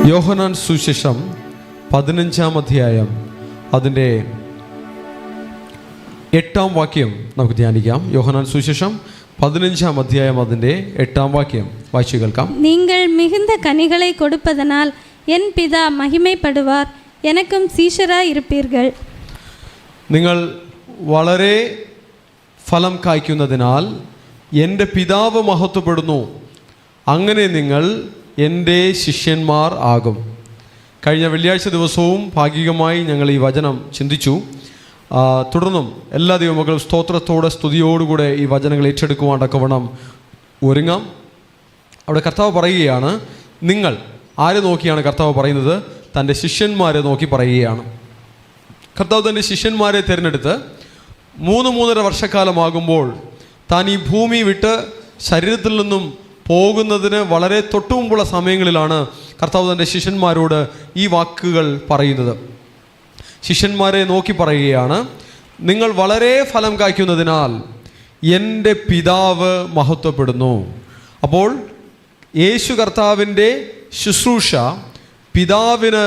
യോഹന്നാൻ സുവിശേഷം 15-ാം അധ്യായം അതിൻ്റെ 8-ാം വാക്യം നമുക്ക് ധ്യാനിക്കാം. യോഹന്നാൻ സുവിശേഷം 15-ാം അധ്യായം അതിൻ്റെ 8-ാം വാക്യം വായിച്ചു കേൾക്കാം. நீங்கள் மிகுந்த கனிகளை கொடுப்பதனால் என் பிதா மகிமைப்படுவார், எனக்கும் சீஷராய் இருப்பீர்கள். നിങ്ങൾ വളരെ ഫലം കായ്ക്കുന്നതിനാൽ എൻ്റെ പിതാവ് മഹത്വപ്പെടുന്നു, അങ്ങനെ നിങ്ങൾ എൻ്റെ ശിഷ്യന്മാർ ആകും. കഴിഞ്ഞ വെള്ളിയാഴ്ച ദിവസവും ഭാഗികമായി ഞങ്ങൾ ഈ വചനം ചിന്തിച്ചു. തുടർന്നും എല്ലാ ദൈവമക്കളും സ്തോത്രത്തോടെ സ്തുതിയോടുകൂടെ ഈ വചനങ്ങൾ ഏറ്റെടുക്കുവാൻ തക്കവണ്ണം ഒരുങ്ങാം. അവിടെ കർത്താവ് പറയുകയാണ്, നിങ്ങൾ ആരെ നോക്കിയാണ് കർത്താവ് പറയുന്നത്? തൻ്റെ ശിഷ്യന്മാരെ നോക്കി പറയുകയാണ്. കർത്താവ് തൻ്റെ ശിഷ്യന്മാരെ തിരഞ്ഞെടുത്ത് 3-3.5 വർഷക്കാലമാകുമ്പോൾ താൻ ഈ ഭൂമി വിട്ട് ശരീരത്തിൽ നിന്നും പോകുന്നതിന് വളരെ തൊട്ടുമുമ്പുള്ള സമയങ്ങളിലാണ് കർത്താവ് തൻ്റെ ശിഷ്യന്മാരോട് ഈ വാക്കുകൾ പറയുന്നത്. ശിഷ്യന്മാരെ നോക്കി പറയുകയാണ്, നിങ്ങൾ വളരെ ഫലം കായ്ക്കുന്നതിനാൽ എൻ്റെ പിതാവ് മഹത്വപ്പെടുന്നു. അപ്പോൾ യേശു കർത്താവിൻ്റെ ശുശ്രൂഷ പിതാവിന്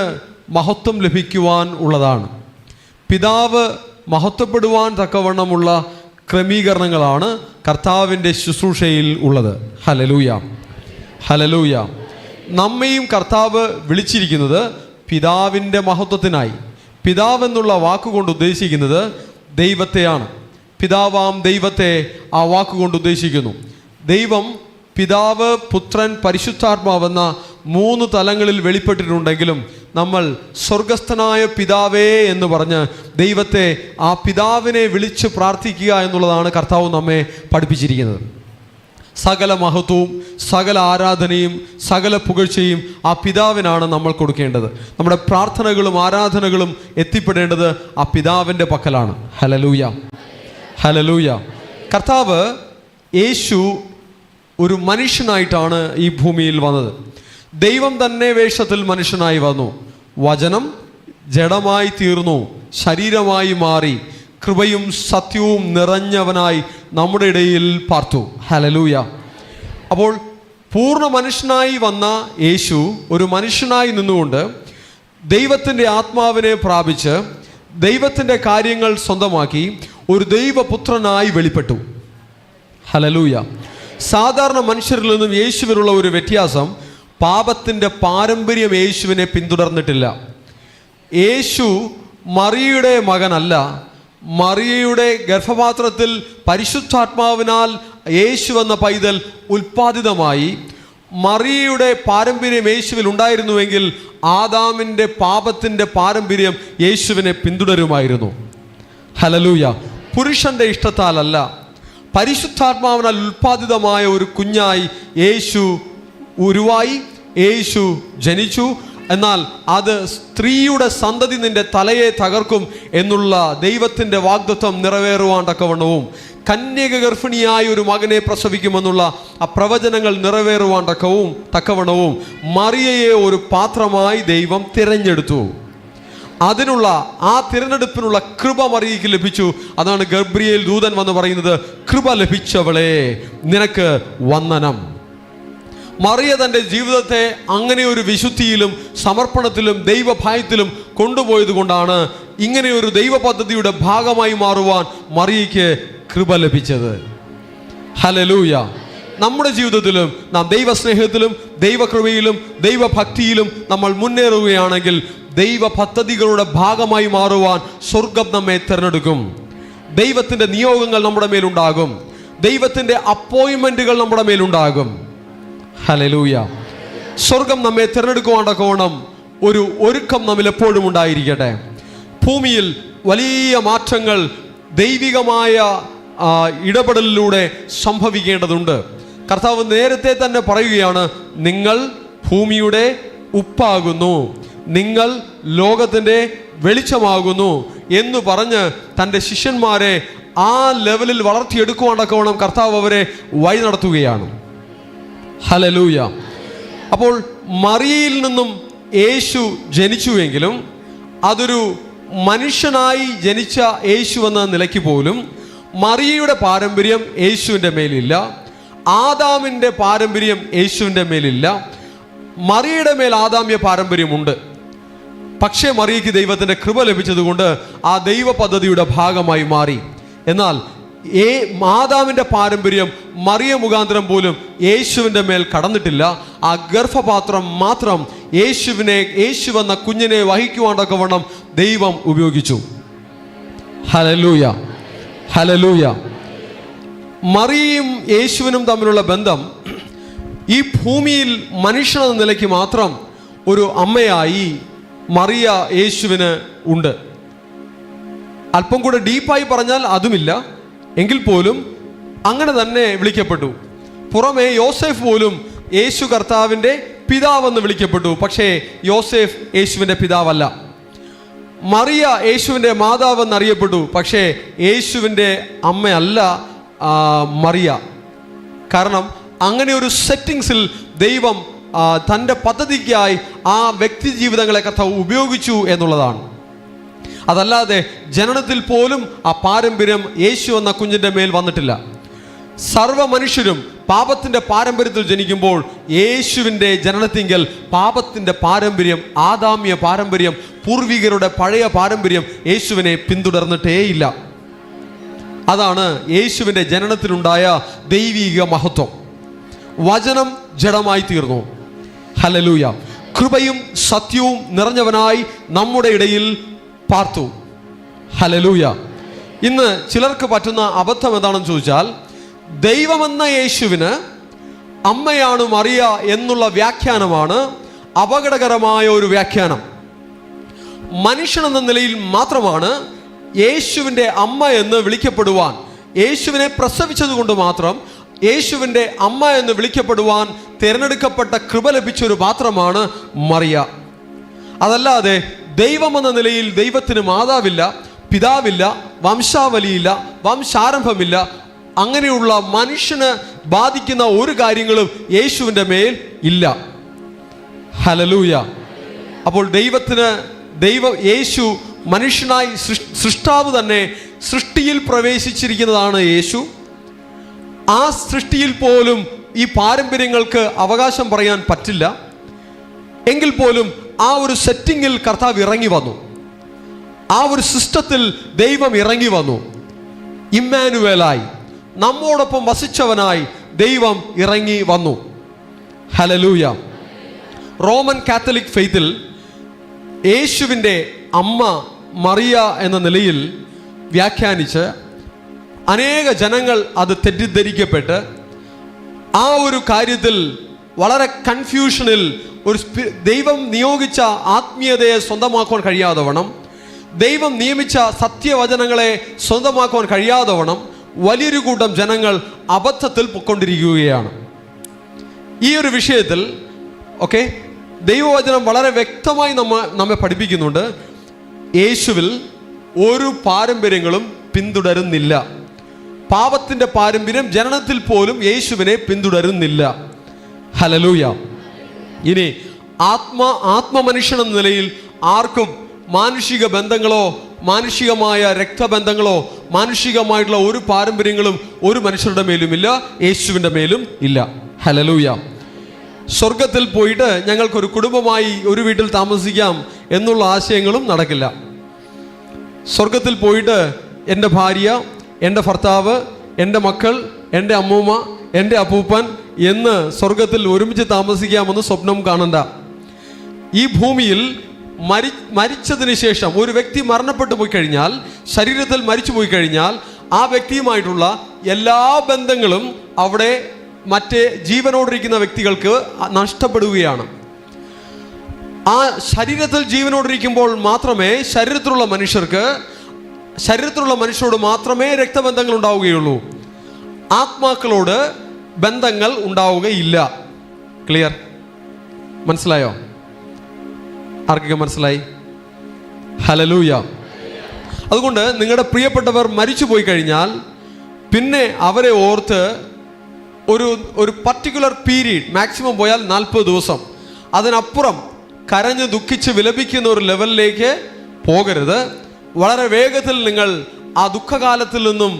മഹത്വം ലഭിക്കുവാൻ ഉള്ളതാണ്. പിതാവ് മഹത്വപ്പെടുവാൻ തക്കവണ്ണമുള്ള ക്രമീകരണങ്ങളാണ് കർത്താവിൻ്റെ ശുശ്രൂഷയിൽ ഉള്ളത്. Hallelujah, hallelujah. നമ്മയും കർത്താവ് വിളിച്ചിരിക്കുന്നത് പിതാവിൻ്റെ മഹത്വത്തിനായി. പിതാവ് എന്നുള്ള വാക്കുകൊണ്ട് ഉദ്ദേശിക്കുന്നത് ദൈവത്തെയാണ്. പിതാവാം ദൈവത്തെ ആ വാക്കുകൊണ്ട് ഉദ്ദേശിക്കുന്നു. ദൈവം പിതാവ്, പുത്രൻ, പരിശുദ്ധാത്മാവെന്ന 3 തലങ്ങളിൽ വെളിപ്പെട്ടിട്ടുണ്ടെങ്കിലും നമ്മൾ സ്വർഗസ്ഥനായ പിതാവേ എന്ന് പറഞ്ഞ് ദൈവത്തെ, ആ പിതാവിനെ വിളിച്ച് പ്രാർത്ഥിക്കുക എന്നുള്ളതാണ് കർത്താവ് നമ്മെ പഠിപ്പിച്ചിരിക്കുന്നത്. സകല മഹത്വവും സകല ആരാധനയും സകല പുകഴ്ചയും ആ പിതാവിനാണ് നമ്മൾ കൊടുക്കേണ്ടത്. നമ്മുടെ പ്രാർത്ഥനകളും ആരാധനകളും എത്തിപ്പെടേണ്ടത് ആ പിതാവിൻ്റെ പക്കലാണ്. Hallelujah, hallelujah. കർത്താവ് യേശു ഒരു മനുഷ്യനായിട്ടാണ് ഈ ഭൂമിയിൽ വന്നത്. ദൈവം തന്നെ വേഷത്തിൽ മനുഷ്യനായി വന്നു. വചനം ജഡമായി തീർന്നു, ശരീരമായി മാറി, കൃപയും സത്യവും നിറഞ്ഞവനായി നമ്മുടെ ഇടയിൽ പാർത്തു. ഹല്ലേലൂയ. അപ്പോൾ പൂർണ്ണ മനുഷ്യനായി വന്ന യേശു ഒരു മനുഷ്യനായി നിന്നുകൊണ്ട് ദൈവത്തിൻ്റെ ആത്മാവിനെ പ്രാപിച്ച് ദൈവത്തിൻ്റെ കാര്യങ്ങൾ സ്വന്തമാക്കി ഒരു ദൈവപുത്രനായി വെളിപ്പെട്ടു. ഹല്ലേലൂയ. സാധാരണ മനുഷ്യരിൽ നിന്നും യേശുവിനുള്ള ഒരു വ്യത്യാസം, പാപത്തിൻ്റെ പാരമ്പര്യം യേശുവിനെ പിന്തുടർന്നിട്ടില്ല. യേശു മറിയയുടെ മകനല്ല. മറിയയുടെ ഗർഭപാത്രത്തിൽ പരിശുദ്ധാത്മാവിനാൽ യേശു എന്ന പൈതൽ ഉൽപ്പാദിതമായി. മറിയയുടെ പാരമ്പര്യം യേശുവിൽ ഉണ്ടായിരുന്നുവെങ്കിൽ ആദാമിൻ്റെ പാപത്തിൻ്റെ പാരമ്പര്യം യേശുവിനെ പിന്തുടരുമായിരുന്നു. ഹല്ലേലൂയ. പുരുഷൻ്റെ ഇഷ്ടത്താലല്ല, പരിശുദ്ധാത്മാവിനാൽ ഉൽപ്പാദിതമായ ഒരു കുഞ്ഞായി യേശു ഉരുവായി, യേശു ജനിച്ചു. എന്നാൽ അത് സ്ത്രീയുടെ സന്തതി നിന്റെ തലയെ തകർക്കും എന്നുള്ള ദൈവത്തിൻ്റെ വാഗ്ദത്തം നിറവേറുവാൻ തക്കവണ്ണവും, കന്യക ഗർഭിണിയായ ഒരു മകനെ പ്രസവിക്കുമെന്നുള്ള ആ പ്രവചനങ്ങൾ നിറവേറുവാൻ തക്കവണ്ണവും മറിയയെ ഒരു പാത്രമായി ദൈവം തിരഞ്ഞെടുത്തു. അതിനുള്ള ആ തിരഞ്ഞെടുപ്പിനുള്ള കൃപ മറിയയ്ക്ക് ലഭിച്ചു. അതാണ് ഗബ്രിയേൽ ദൂതൻ വന്ന് പറയുന്നത്, കൃപ ലഭിച്ചവളെ നിനക്ക് വന്ദനം. മറിയ തൻ്റെ ജീവിതത്തെ അങ്ങനെ ഒരു വിശുദ്ധിയിലും സമർപ്പണത്തിലും ദൈവഭയത്തിലും കൊണ്ടുപോയത് കൊണ്ടാണ് ഇങ്ങനെ ഒരു ദൈവ പദ്ധതിയുടെ ഭാഗമായി മാറുവാൻ മറിയയ്ക്ക് കൃപ ലഭിച്ചത്. ഹല്ലേലൂയ. നമ്മുടെ ജീവിതത്തിലും നാം ദൈവസ്നേഹത്തിലും ദൈവകൃപയിലും ദൈവഭക്തിയിലും നമ്മൾ മുന്നേറുകയാണെങ്കിൽ ദൈവ പദ്ധതികളുടെ ഭാഗമായി മാറുവാൻ സ്വർഗം നമ്മെ തിരഞ്ഞെടുക്കും. ദൈവത്തിൻ്റെ നിയോഗങ്ങൾ നമ്മുടെ മേലുണ്ടാകും. ദൈവത്തിൻ്റെ അപ്പോയിൻമെൻറ്റുകൾ നമ്മുടെ മേലുണ്ടാകും. ഹല്ലേലൂയ. സ്വർഗം നമ്മെ തിരഞ്ഞെടുക്കുവാൻ തക്കവണ്ണം ഒരു ഒരുക്കം നമ്മിൽ എപ്പോഴും ഉണ്ടായിരിക്കട്ടെ. ഭൂമിയിൽ വലിയ മാറ്റങ്ങൾ ദൈവികമായ ഇടപെടലിലൂടെ സംഭവിക്കേണ്ടതുണ്ട്. കർത്താവ് നേരത്തെ തന്നെ പറയുകയാണ്, നിങ്ങൾ ഭൂമിയുടെ ഉപ്പാകുന്നു, നിങ്ങൾ ലോകത്തിൻ്റെ വെളിച്ചമാകുന്നു എന്ന് പറഞ്ഞ് തൻ്റെ ശിഷ്യന്മാരെ ആ ലെവലിൽ വളർത്തിയെടുക്കുവാൻ തക്കവണ്ണം കർത്താവ് അവരെ വഴി നടത്തുകയാണ്. ഹല്ലേലൂയ. അപ്പോൾ മറിയയിൽ നിന്നും യേശു ജനിച്ചുവെങ്കിലും അതൊരു മനുഷ്യനായി ജനിച്ച യേശു എന്ന നിലയ്ക്ക് പോലും മറിയയുടെ പാരമ്പര്യം യേശുവിൻ്റെ മേലില്ല. ആദാമിൻ്റെ പാരമ്പര്യം യേശുവിൻ്റെ മേലില്ല. മറിയയുടെ മേൽ ആദാമ്യ പാരമ്പര്യമുണ്ട്. പക്ഷേ മറിയയ്ക്ക് ദൈവത്തിൻ്റെ കൃപ ലഭിച്ചതുകൊണ്ട് ആ ദൈവ പദ്ധതിയുടെ ഭാഗമായി മാറി. എന്നാൽ ആദാമിൻ്റെ പാരമ്പര്യം മറിയ മുഖാന്തരം പോലും യേശുവിൻ്റെ മേൽ കടന്നിട്ടില്ല. ആ ഗർഭപാത്രം മാത്രം യേശു എന്ന കുഞ്ഞിനെ വഹിക്കുവാണ്ടൊക്കെവണ്ണം ദൈവം ഉപയോഗിച്ചു. Hallelujah, hallelujah. മറിയയും യേശുവിനും തമ്മിലുള്ള ബന്ധം ഈ ഭൂമിയിൽ മനുഷ്യനെന്ന നിലയ്ക്ക് മാത്രം ഒരു അമ്മയായി മറിയ യേശുവിന് ഉണ്ട്. അല്പം കൂടെ ഡീപ്പായി പറഞ്ഞാൽ അതുമില്ല, എങ്കിൽ പോലും അങ്ങനെ തന്നെ വിളിക്കപ്പെട്ടു. പുറമെ യോസേഫ് പോലും യേശു കർത്താവിൻ്റെ പിതാവെന്ന് വിളിക്കപ്പെട്ടു. പക്ഷേ യോസേഫ് യേശുവിൻ്റെ പിതാവല്ല. മറിയ യേശുവിൻ്റെ മാതാവെന്നറിയപ്പെട്ടു. പക്ഷേ യേശുവിൻ്റെ അമ്മയല്ല മറിയ. കാരണം അങ്ങനെ ഒരു സെറ്റിങ്സിൽ ദൈവം തൻ്റെ പദ്ധതിക്കായി ആ വ്യക്തി ജീവിതങ്ങളെ കർത്താവ് ഉപയോഗിച്ചു എന്നുള്ളതാണ്. അതല്ലാതെ ജനനത്തിൽ പോലും ആ പാരമ്പര്യം യേശു എന്ന കുഞ്ഞിൻ്റെ മേൽ വന്നിട്ടില്ല. സർവ്വ മനുഷ്യരും പാപത്തിൻ്റെ പാരമ്പര്യത്തിൽ ജനിക്കുമ്പോൾ യേശുവിൻ്റെ ജനനത്തിങ്കൽ പാപത്തിൻ്റെ പാരമ്പര്യം, ആദാമ്യ പാരമ്പര്യം, പൂർവികരുടെ പഴയ പാരമ്പര്യം യേശുവിനെ പിന്തുടർന്നിട്ടേയില്ല. അതാണ് യേശുവിൻ്റെ ജനനത്തിലുണ്ടായ ദൈവീക മഹത്വം. വചനം ജഡമായി തീർന്നു. ഹല്ലേലൂയ. കൃപയും സത്യവും നിറഞ്ഞവനായി നമ്മുടെ ഇടയിൽ പാർത്തു. ഹല്ലേലൂയ. ഇന്ന് ചിലർക്ക് പറ്റുന്ന അബദ്ധം എന്താണെന്ന് ചോദിച്ചാൽ, ദൈവമെന്ന യേശുവിന് അമ്മയാണ് മറിയ എന്നുള്ള വ്യാഖ്യാനമാണ് അപകടകരമായ ഒരു വ്യാഖ്യാനം. മനുഷ്യനെന്ന നിലയിൽ മാത്രമാണ് യേശുവിൻ്റെ അമ്മ എന്ന് വിളിക്കപ്പെടുവാൻ, യേശുവിനെ പ്രസവിച്ചത് കൊണ്ട് മാത്രം യേശുവിൻ്റെ അമ്മ എന്ന് വിളിക്കപ്പെടുവാൻ തിരഞ്ഞെടുക്കപ്പെട്ട കൃപ ലഭിച്ചൊരു പാത്രമാണ് മറിയ. അതല്ലാതെ ദൈവമെന്ന നിലയിൽ ദൈവത്തിന് മാതാവില്ല, പിതാവില്ല, വംശാവലിയില്ല, വംശാരംഭമില്ല. അങ്ങനെയുള്ള മനുഷ്യന് ബാധിക്കുന്ന ഒരു കാര്യങ്ങളും യേശുവിൻ്റെ മേൽ ഇല്ല. ഹല്ലേലൂയ. അപ്പോൾ യേശു മനുഷ്യനായി സൃഷ്ടാവ് തന്നെ സൃഷ്ടിയിൽ പ്രവേശിച്ചിരിക്കുന്നതാണ് യേശു. ആ സൃഷ്ടിയിൽ പോലും ഈ പാരമ്പര്യങ്ങൾക്ക് അവകാശം പറയാൻ പറ്റില്ല. എങ്കിൽ പോലും ആ ഒരു സെറ്റിങ്ങിൽ കർത്താവ് ഇറങ്ങി വന്നു. ആ ഒരു സിസ്റ്റത്തിൽ ദൈവം ഇറങ്ങി വന്നു. ഇമ്മാനുവേലായി, നമ്മോടൊപ്പം വസിച്ചവനായി ദൈവം ഇറങ്ങി വന്നു. ഹല്ലേലൂയ. റോമൻ കാത്തലിക് ഫെയ്ത്തിൽ യേശുവിൻ്റെ അമ്മ മറിയ എന്ന നിലയിൽ വ്യാഖ്യാനിച്ച് അനേക ജനങ്ങൾ അത് തെറ്റിദ്ധരിക്കപ്പെട്ട് ആ ഒരു കാര്യത്തിൽ വളരെ കൺഫ്യൂഷനിൽ ദൈവം നിയോഗിച്ച ആത്മീയതയെ സ്വന്തമാക്കുവാൻ കഴിയാതെ വണ്ണം, ദൈവം നിയമിച്ച സത്യവചനങ്ങളെ സ്വന്തമാക്കുവാൻ കഴിയാതെ വണ്ണം വലിയൊരു കൂട്ടം ജനങ്ങൾ അബദ്ധത്തിൽ പൊയ്ക്കൊണ്ടിരിക്കുകയാണ്. ഈ ഒരു വിഷയത്തിൽ ദൈവവചനം വളരെ വ്യക്തമായി നമ്മെ പഠിപ്പിക്കുന്നുണ്ട്. യേശുവിൽ ഒരു പാരമ്പര്യങ്ങളും പിന്തുടരുന്നില്ല. പാപത്തിൻ്റെ പാരമ്പര്യം ജനനത്തിൽ പോലും യേശുവിനെ പിന്തുടരുന്നില്ല. ഹല്ലേലൂയ. ഇനി ആത്മമനുഷ്യൻ എന്ന നിലയിൽ ആർക്കും മാനുഷിക ബന്ധങ്ങളോ മാനുഷികമായ രക്തബന്ധങ്ങളോ മാനുഷികമായിട്ടുള്ള ഒരു പാരമ്പര്യങ്ങളും ഒരു മനുഷ്യരുടെ മേലുമില്ല, യേശുവിൻ്റെ മേലും ഇല്ല. ഹല്ലേലൂയ. സ്വർഗത്തിൽ പോയിട്ട് ഞങ്ങൾക്കൊരു കുടുംബമായി ഒരു വീട്ടിൽ താമസിക്കാം എന്നുള്ള ആശയങ്ങളും നടക്കില്ല. സ്വർഗത്തിൽ പോയിട്ട് എൻ്റെ ഭാര്യ, എൻ്റെ ഭർത്താവ്, എൻ്റെ മക്കൾ, എൻ്റെ അമ്മൂമ്മ, എൻ്റെ അപ്പൂപ്പൻ എന്ന് സ്വർഗത്തിൽ ഒരുമിച്ച് താമസിക്കാമെന്ന് സ്വപ്നം കാണണ്ട. ഈ ഭൂമിയിൽ മരിച്ചതിന് ശേഷം ഒരു വ്യക്തി മരണപ്പെട്ടു പോയി കഴിഞ്ഞാൽ, ശരീരത്തിൽ മരിച്ചു പോയി കഴിഞ്ഞാൽ ആ വ്യക്തിയുമായിട്ടുള്ള എല്ലാ ബന്ധങ്ങളും അവിടെ മറ്റേ ജീവനോടിരിക്കുന്ന വ്യക്തികൾക്ക് നഷ്ടപ്പെടുകയാണ്. ആ ശരീരത്തിൽ ജീവനോടിരിക്കുമ്പോൾ മാത്രമേ ശരീരത്തിലുള്ള മനുഷ്യരോട് മാത്രമേ രക്തബന്ധങ്ങൾ ഉണ്ടാവുകയുള്ളൂ. ആത്മാക്കളോട് ബന്ധങ്ങൾ ഉണ്ടാവുകയില്ല. ക്ലിയർ? മനസ്സിലായോ? ആർക്കൊക്കെ മനസ്സിലായി? ഹല്ലേലൂയ. അതുകൊണ്ട് നിങ്ങളുടെ പ്രിയപ്പെട്ടവർ മരിച്ചു പോയി കഴിഞ്ഞാൽ പിന്നെ അവരെ ഓർത്ത് ഒരു പർട്ടിക്കുലർ പീരീഡ്, മാക്സിമം പോയാൽ 40 ദിവസം, അതിനപ്പുറം കരഞ്ഞ് ദുഃഖിച്ച് വിലപിക്കുന്ന ഒരു ലെവലിലേക്ക് പോകരുത്. വളരെ വേഗത്തിൽ നിങ്ങൾ ആ ദുഃഖകാലത്തിൽ നിന്നും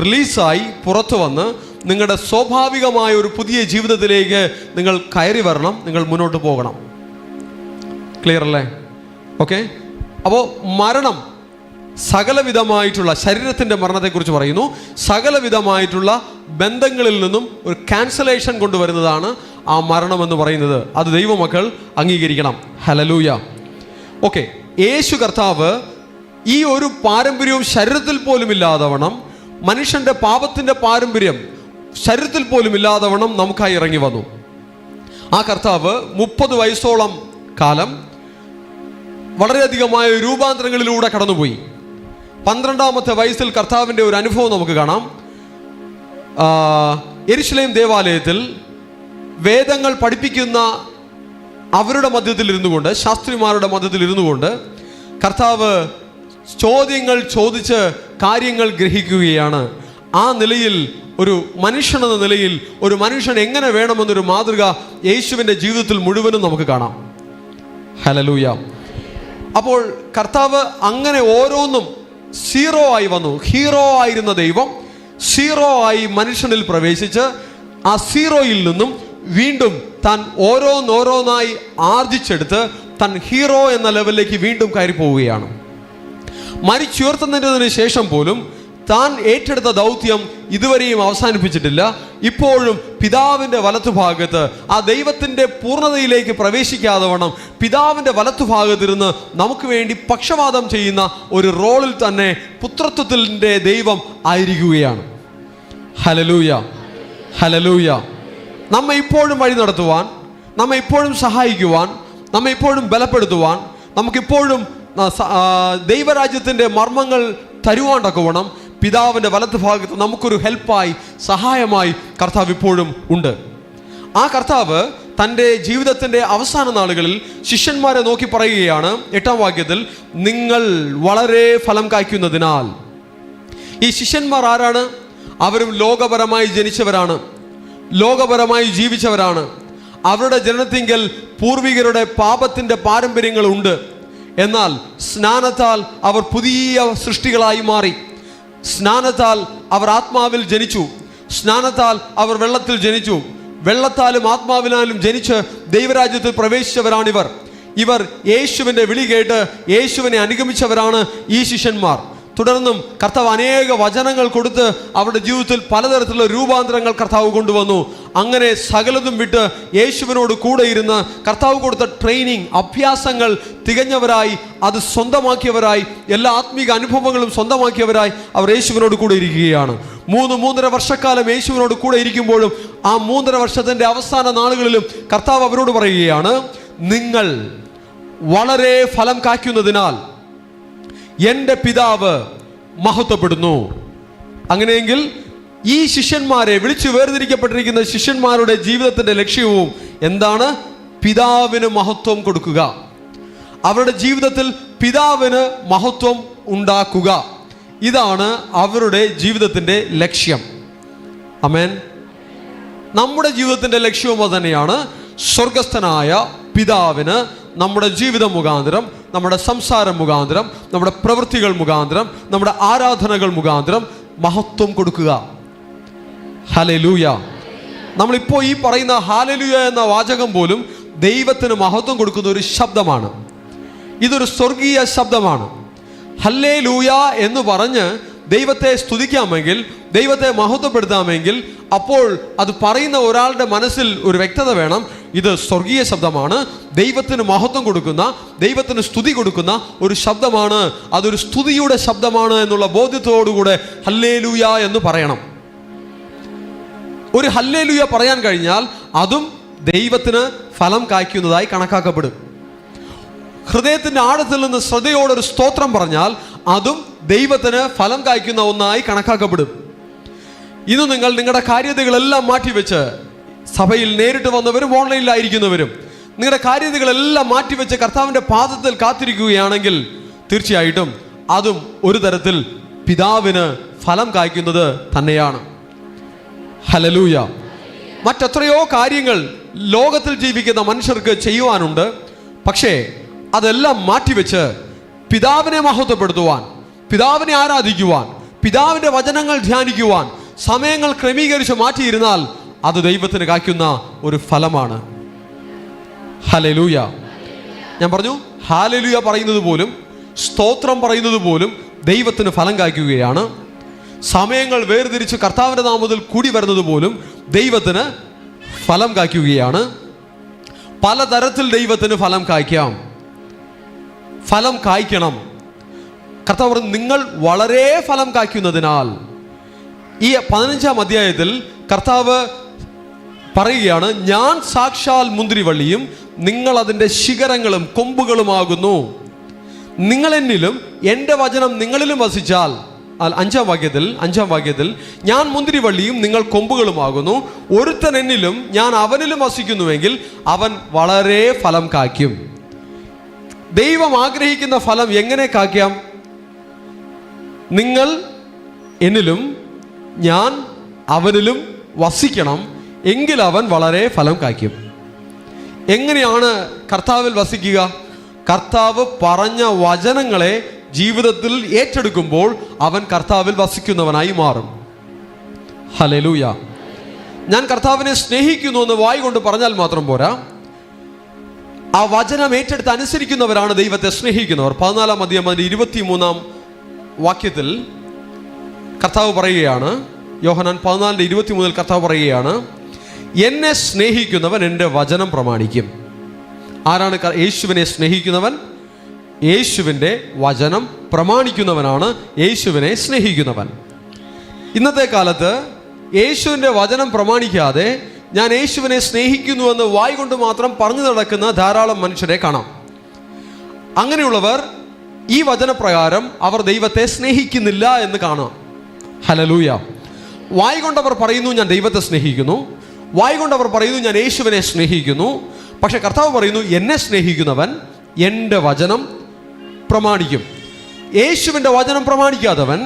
റിലീസായി പുറത്തു വന്ന് നിങ്ങളുടെ സ്വാഭാവികമായ ഒരു പുതിയ ജീവിതത്തിലേക്ക് നിങ്ങൾ കയറി വരണം, നിങ്ങൾ മുന്നോട്ട് പോകണം. ക്ലിയർ അല്ലേ? ഓക്കെ. അപ്പോൾ മരണം സകലവിധമായിട്ടുള്ള ശരീരത്തിൻ്റെ മരണത്തെക്കുറിച്ച് പറയുന്നു. സകലവിധമായിട്ടുള്ള ബന്ധങ്ങളിൽ നിന്നും ഒരു ക്യാൻസലേഷൻ കൊണ്ടുവരുന്നതാണ് ആ മരണം എന്ന് പറയുന്നത്. അത് ദൈവമക്കൾ അംഗീകരിക്കണം. ഹല്ലേലൂയ. ഓക്കെ. യേശു കർത്താവ് ഈ ഒരു പാരമ്പര്യവും ശരീരത്തിൽ പോലും ഇല്ലാതവണ്ണം, മനുഷ്യൻ്റെ പാപത്തിൻ്റെ പാരമ്പര്യം ശരീരത്തിൽ പോലും ഇല്ലാതവണ്ണം നമുക്കായി ഇറങ്ങി വന്നു. ആ കർത്താവ് 30 വയസ്സോളം കാലം വളരെയധികമായ രൂപാന്തരങ്ങളിലൂടെ കടന്നുപോയി. 12ാമത്തെ വയസ്സിൽ കർത്താവിൻ്റെ ഒരു അനുഭവം നമുക്ക് കാണാം. യെരുശലേം ദേവാലയത്തിൽ വേദങ്ങൾ പഠിപ്പിക്കുന്ന അവരുടെ മധ്യത്തിൽ ഇരുന്നു കൊണ്ട്, ശാസ്ത്രിമാരുടെ മധ്യത്തിൽ ഇരുന്നു കൊണ്ട് കർത്താവ് ചോദ്യങ്ങൾ ചോദിച്ച് കാര്യങ്ങൾ ഗ്രഹിക്കുകയാണ്. ആ നിലയിൽ ഒരു മനുഷ്യനെന്ന നിലയിൽ ഒരു മനുഷ്യൻ എങ്ങനെ വേണമെന്നൊരു മാതൃക യേശുവിൻ്റെ ജീവിതത്തിൽ മുഴുവനും നമുക്ക് കാണാം. ഹല്ലേലൂയ. അപ്പോൾ കർത്താവ് അങ്ങനെ ഓരോന്നും സീറോ ആയി വന്നു. ഹീറോ ആയിരുന്ന ദൈവം സീറോ ആയി മനുഷ്യനിൽ പ്രവേശിച്ച് ആ സീറോയിൽ നിന്നും വീണ്ടും താൻ ഓരോന്നോരോന്നായി ആർജിച്ചെടുത്ത് താൻ ഹീറോ എന്ന ലെവലിലേക്ക് വീണ്ടും കയറി പോവുകയാണ്. മരിച്ചുയർത്തുന്നതിന് ശേഷം പോലും താൻ ഏറ്റെടുത്ത ദൗത്യം ഇതുവരെയും അവസാനിപ്പിച്ചിട്ടില്ല. ഇപ്പോഴും പിതാവിൻ്റെ വലത്തുഭാഗത്ത് ആ ദൈവത്തിൻ്റെ പൂർണ്ണതയിലേക്ക് പ്രവേശിക്കാതെ വണ്ണം പിതാവിൻ്റെ വലത്തുഭാഗത്തിരുന്ന് നമുക്ക് വേണ്ടി പക്ഷപാതം ചെയ്യുന്ന ഒരു റോളിൽ തന്നെ പുത്രത്വത്തിൻ്റെ ദൈവം ആയിരിക്കുകയാണ്. Hallelujah, hallelujah. നമ്മെ ഇപ്പോഴും വഴി നടത്തുവാൻ, നമ്മെ ഇപ്പോഴും സഹായിക്കുവാൻ, നമ്മെ ഇപ്പോഴും ബലപ്പെടുത്തുവാൻ, നമുക്കിപ്പോഴും ദൈവരാജ്യത്തിൻ്റെ മർമ്മങ്ങൾ തരുവാൻ തക്കവണ്ണം പിതാവിൻ്റെ വലത്ത് ഭാഗത്ത് നമുക്കൊരു ഹെൽപ്പായി, സഹായമായി കർത്താവ് ഇപ്പോഴും ഉണ്ട്. ആ കർത്താവ് തൻ്റെ ജീവിതത്തിൻ്റെ അവസാന നാളുകളിൽ ശിഷ്യന്മാരെ നോക്കി പറയുകയാണ് 8ാം വാക്യത്തിൽ, നിങ്ങൾ വളരെ ഫലം കായ്ക്കുന്നതിനാൽ. ഈ ശിഷ്യന്മാർ ആരാണ്? അവരും ലോകപരമായി ജനിച്ചവരാണ്, ലോകപരമായി ജീവിച്ചവരാണ്. അവരുടെ ജനനത്തിങ്കൽ പൂർവികരുടെ പാപത്തിൻ്റെ പാരമ്പര്യങ്ങളുണ്ട്. എന്നാൽ സ്നാനത്താൽ അവർ പുതിയ സൃഷ്ടികളായി മാറി. സ്നാനത്താൽ അവർ ആത്മാവിൽ ജനിച്ചു. സ്നാനത്താൽ അവർ വെള്ളത്തിൽ ജനിച്ചു. വെള്ളത്താലും ആത്മാവിനാലും ജനിച്ച് ദൈവരാജ്യത്തിൽ പ്രവേശിച്ചവരാണിവർ. ഇവർ യേശുവിൻ്റെ വിളി കേട്ട് യേശുവിനെ അനുഗമിച്ചവരാണ് ഈ ശിഷ്യന്മാർ. തുടർന്നും കർത്താവ് അനേക വചനങ്ങൾ കൊടുത്ത് അവരുടെ ജീവിതത്തിൽ പലതരത്തിലുള്ള രൂപാന്തരങ്ങൾ കർത്താവ് കൊണ്ടുവന്നു. അങ്ങനെ സകലതും വിട്ട് യേശുവിനോട് കൂടെ ഇരുന്ന് കർത്താവ് കൊടുത്ത ട്രെയിനിങ്, അഭ്യാസങ്ങൾ തികഞ്ഞവരായി, അത് സ്വന്തമാക്കിയവരായി, എല്ലാ ആത്മീക അനുഭവങ്ങളും സ്വന്തമാക്കിയവരായി അവർ യേശുവിനോട് കൂടെ ഇരിക്കുകയാണ്. 3.5 വർഷക്കാലം യേശുവിനോട് കൂടെ ഇരിക്കുമ്പോഴും ആ 3.5 വർഷത്തിൻ്റെ അവസാന നാളുകളിലും കർത്താവ് അവരോട് പറയുകയാണ്, നിങ്ങൾ വളരെ ഫലം കായ്ക്കുന്നതിനാൽ എൻ്റെ പിതാവ് മഹത്വപ്പെടുന്നു. അങ്ങനെയെങ്കിൽ ഈ ശിഷ്യന്മാരെ, വിളിച്ചു വേർതിരിക്കപ്പെട്ടിരിക്കുന്ന ശിഷ്യന്മാരുടെ ജീവിതത്തിൻ്റെ ലക്ഷ്യവും എന്താണ്? പിതാവിന് മഹത്വം കൊടുക്കുക. അവരുടെ ജീവിതത്തിൽ പിതാവിന് മഹത്വം ഉണ്ടാക്കുക. ഇതാണ് അവരുടെ ജീവിതത്തിൻ്റെ ലക്ഷ്യം. ആമേൻ. നമ്മുടെ ജീവിതത്തിൻ്റെ ലക്ഷ്യവും അത് തന്നെയാണ്. സ്വർഗസ്ഥനായ പിതാവിന് നമ്മുടെ ജീവിതം മുഖാന്തരം, നമ്മുടെ സംസാരം മുഖാന്തരം, നമ്മുടെ പ്രവൃത്തികൾ മുഖാന്തരം, നമ്മുടെ ആരാധനകൾ മുഖാന്തരം മഹത്വം കൊടുക്കുക. ഹല്ലേലൂയ. നമ്മളിപ്പോൾ ഈ പറയുന്ന ഹല്ലേലൂയ എന്ന വാചകം പോലും ദൈവത്തിന് മഹത്വം കൊടുക്കുന്ന ഒരു ശബ്ദമാണ്. ഇതൊരു സ്വർഗീയ ശബ്ദമാണ്. ഹല്ലേലൂയ എന്ന് പറഞ്ഞ് ദൈവത്തെ സ്തുതിക്കാമെങ്കിൽ, ദൈവത്തെ മഹത്വപ്പെടുത്താമെങ്കിൽ, അപ്പോൾ അത് പറയുന്ന ഒരാളുടെ മനസ്സിൽ ഒരു വ്യക്തത വേണം. ഇത് സ്വർഗീയ ശബ്ദമാണ്, ദൈവത്തിന് മഹത്വം കൊടുക്കുന്ന, ദൈവത്തിന് സ്തുതി കൊടുക്കുന്ന ഒരു ശബ്ദമാണ്, അതൊരു സ്തുതിയുടെ ശബ്ദമാണ് എന്നുള്ള ബോധ്യത്തോടുകൂടെ ഹല്ലേലൂയ എന്ന് പറയണം. ഒരു ഹല്ലേലൂയ പറയാൻ കഴിഞ്ഞാൽ അതും ദൈവത്തിന് ഫലം കായ്ക്കുന്നതായി കണക്കാക്കപ്പെടും. ഹൃദയത്തിൻ്റെ ആഴത്തിൽ നിന്ന് ശ്രദ്ധയോടൊരു സ്തോത്രം പറഞ്ഞാൽ അതും ദൈവത്തിന് ഫലം കായ്ക്കുന്ന ഒന്നായി കണക്കാക്കപ്പെടും. ഇന്ന് നിങ്ങൾ നിങ്ങളുടെ കാര്യതകളെല്ലാം മാറ്റിവെച്ച്, സഭയിൽ നേരിട്ട് വന്നവരും ഓൺലൈനിലായിരിക്കുന്നവരും നിങ്ങളുടെ കാര്യതകളെല്ലാം മാറ്റിവെച്ച് കർത്താവിൻ്റെ പാദത്തിൽ കാത്തിരിക്കുകയാണെങ്കിൽ തീർച്ചയായിട്ടും അതും ഒരു തരത്തിൽ പിതാവിന് ഫലം കായ്ക്കുന്നത് തന്നെയാണ്. ഹല്ലേലൂയ. മറ്റെത്രയോ കാര്യങ്ങൾ ലോകത്തിൽ ജീവിക്കുന്ന മനുഷ്യർക്ക് ചെയ്യുവാനുണ്ട്. പക്ഷേ അതെല്ലാം മാറ്റിവെച്ച് പിതാവിനെ മഹത്വപ്പെടുത്തുവാൻ, പിതാവിനെ ആരാധിക്കുവാൻ, പിതാവിൻ്റെ വചനങ്ങൾ ധ്യാനിക്കുവാൻ, സമയങ്ങൾ ക്രമീകരിച്ച് മാറ്റിയിരുന്നാൽ അത് ദൈവത്തിന് കായ്ക്കുന്ന ഒരു ഫലമാണ്. ഹല്ലേലൂയ. ഞാൻ പറഞ്ഞു, ഹല്ലേലൂയ പറയുന്നത് പോലും, സ്തോത്രം പറയുന്നത് പോലും ദൈവത്തിന് ഫലം കായ്ക്കുകയാണ്. സമയങ്ങൾ വേർതിരിച്ച് കർത്താവിൻ്റെ നാമത്തിൽ കൂടി വരുന്നത് പോലും ദൈവത്തിന് ഫലം കായ്ക്കുകയാണ്. പലതരത്തിൽ ദൈവത്തിന് ഫലം കായ്ക്കാം, ഫലം കായ്ക്കണം. കർത്താവ് പറഞ്ഞു, നിങ്ങൾ വളരെ ഫലം കായ്ക്കുന്നതിനാൽ. ഈ 15-ാം അധ്യായത്തിൽ കർത്താവ് പറയുകയാണ്, ഞാൻ സാക്ഷാൽ മുന്തിരിവള്ളിയും നിങ്ങൾ അതിൻ്റെ ശിഖരങ്ങളും കൊമ്പുകളുമാകുന്നു. നിങ്ങൾ എന്നിലും എൻ്റെ വചനം നിങ്ങളിലും വസിച്ചാൽ, 5-ാം വാക്യത്തിൽ ഞാൻ മുന്തിരിവള്ളിയും നിങ്ങൾ കൊമ്പുകളുമാകുന്നു. ഒരുത്തൻ എന്നിലും ഞാൻ അവനിലും വസിക്കുന്നുവെങ്കിൽ അവൻ വളരെ ഫലം കായ്ക്കും. ദൈവം ആഗ്രഹിക്കുന്ന ഫലം എങ്ങനെ കായ്ക്കാം? നിങ്ങൾ എന്നിലും ഞാൻ അവനിലും വസിക്കണം, എങ്കിൽ അവൻ വളരെ ഫലം കായ്ക്കും. എങ്ങനെയാണ് കർത്താവിൽ വസിക്കുക? കർത്താവ് പറഞ്ഞ വചനങ്ങളെ ജീവിതത്തിൽ ഏറ്റെടുക്കുമ്പോൾ അവൻ കർത്താവിൽ വസിക്കുന്നവനായി മാറും. ഹല്ലേലൂയ. ഞാൻ കർത്താവിനെ സ്നേഹിക്കുന്നു എന്ന് വായി കൊണ്ട് പറഞ്ഞാൽ മാത്രം പോരാ, ആ വചനം ഏറ്റെടുത്ത് അനുസരിക്കുന്നവരാണ് ദൈവത്തെ സ്നേഹിക്കുന്നവർ. 14-ാം അധ്യായം 23-ാം വാക്യത്തിൽ കർത്താവ് പറയുകയാണ്, യോഹന്നാൻ 14:23 കർത്താവ് പറയുകയാണ്, എന്നെ സ്നേഹിക്കുന്നവൻ എൻ്റെ വചനം പ്രമാണിക്കും. ആരാണ് യേശുവിനെ സ്നേഹിക്കുന്നവൻ? യേശുവിൻ്റെ വചനം പ്രമാണിക്കുന്നവനാണ് യേശുവിനെ സ്നേഹിക്കുന്നവൻ. ഇന്നത്തെ കാലത്ത് യേശുവിൻ്റെ വചനം പ്രമാണിക്കാതെ ഞാൻ യേശുവിനെ സ്നേഹിക്കുന്നുവെന്ന് വായി കൊണ്ട് മാത്രം പറഞ്ഞു നടക്കുന്ന ധാരാളം മനുഷ്യരെ കാണാം. അങ്ങനെയുള്ളവർ ഈ വചനപ്രകാരം അവർ ദൈവത്തെ സ്നേഹിക്കുന്നില്ല എന്ന് കാണാം. ഹല്ലേലൂയ. വായി കൊണ്ടവർ പറയുന്നു ഞാൻ ദൈവത്തെ സ്നേഹിക്കുന്നു, വായി കൊണ്ടവർ പറയുന്നു ഞാൻ യേശുവിനെ സ്നേഹിക്കുന്നു. പക്ഷെ കർത്താവ് പറയുന്നു, എന്നെ സ്നേഹിക്കുന്നവൻ എൻ്റെ വചനം പ്രമാണിക്കും. യേശുവിൻ്റെ വചനം പ്രമാണിക്കാത്തവൻ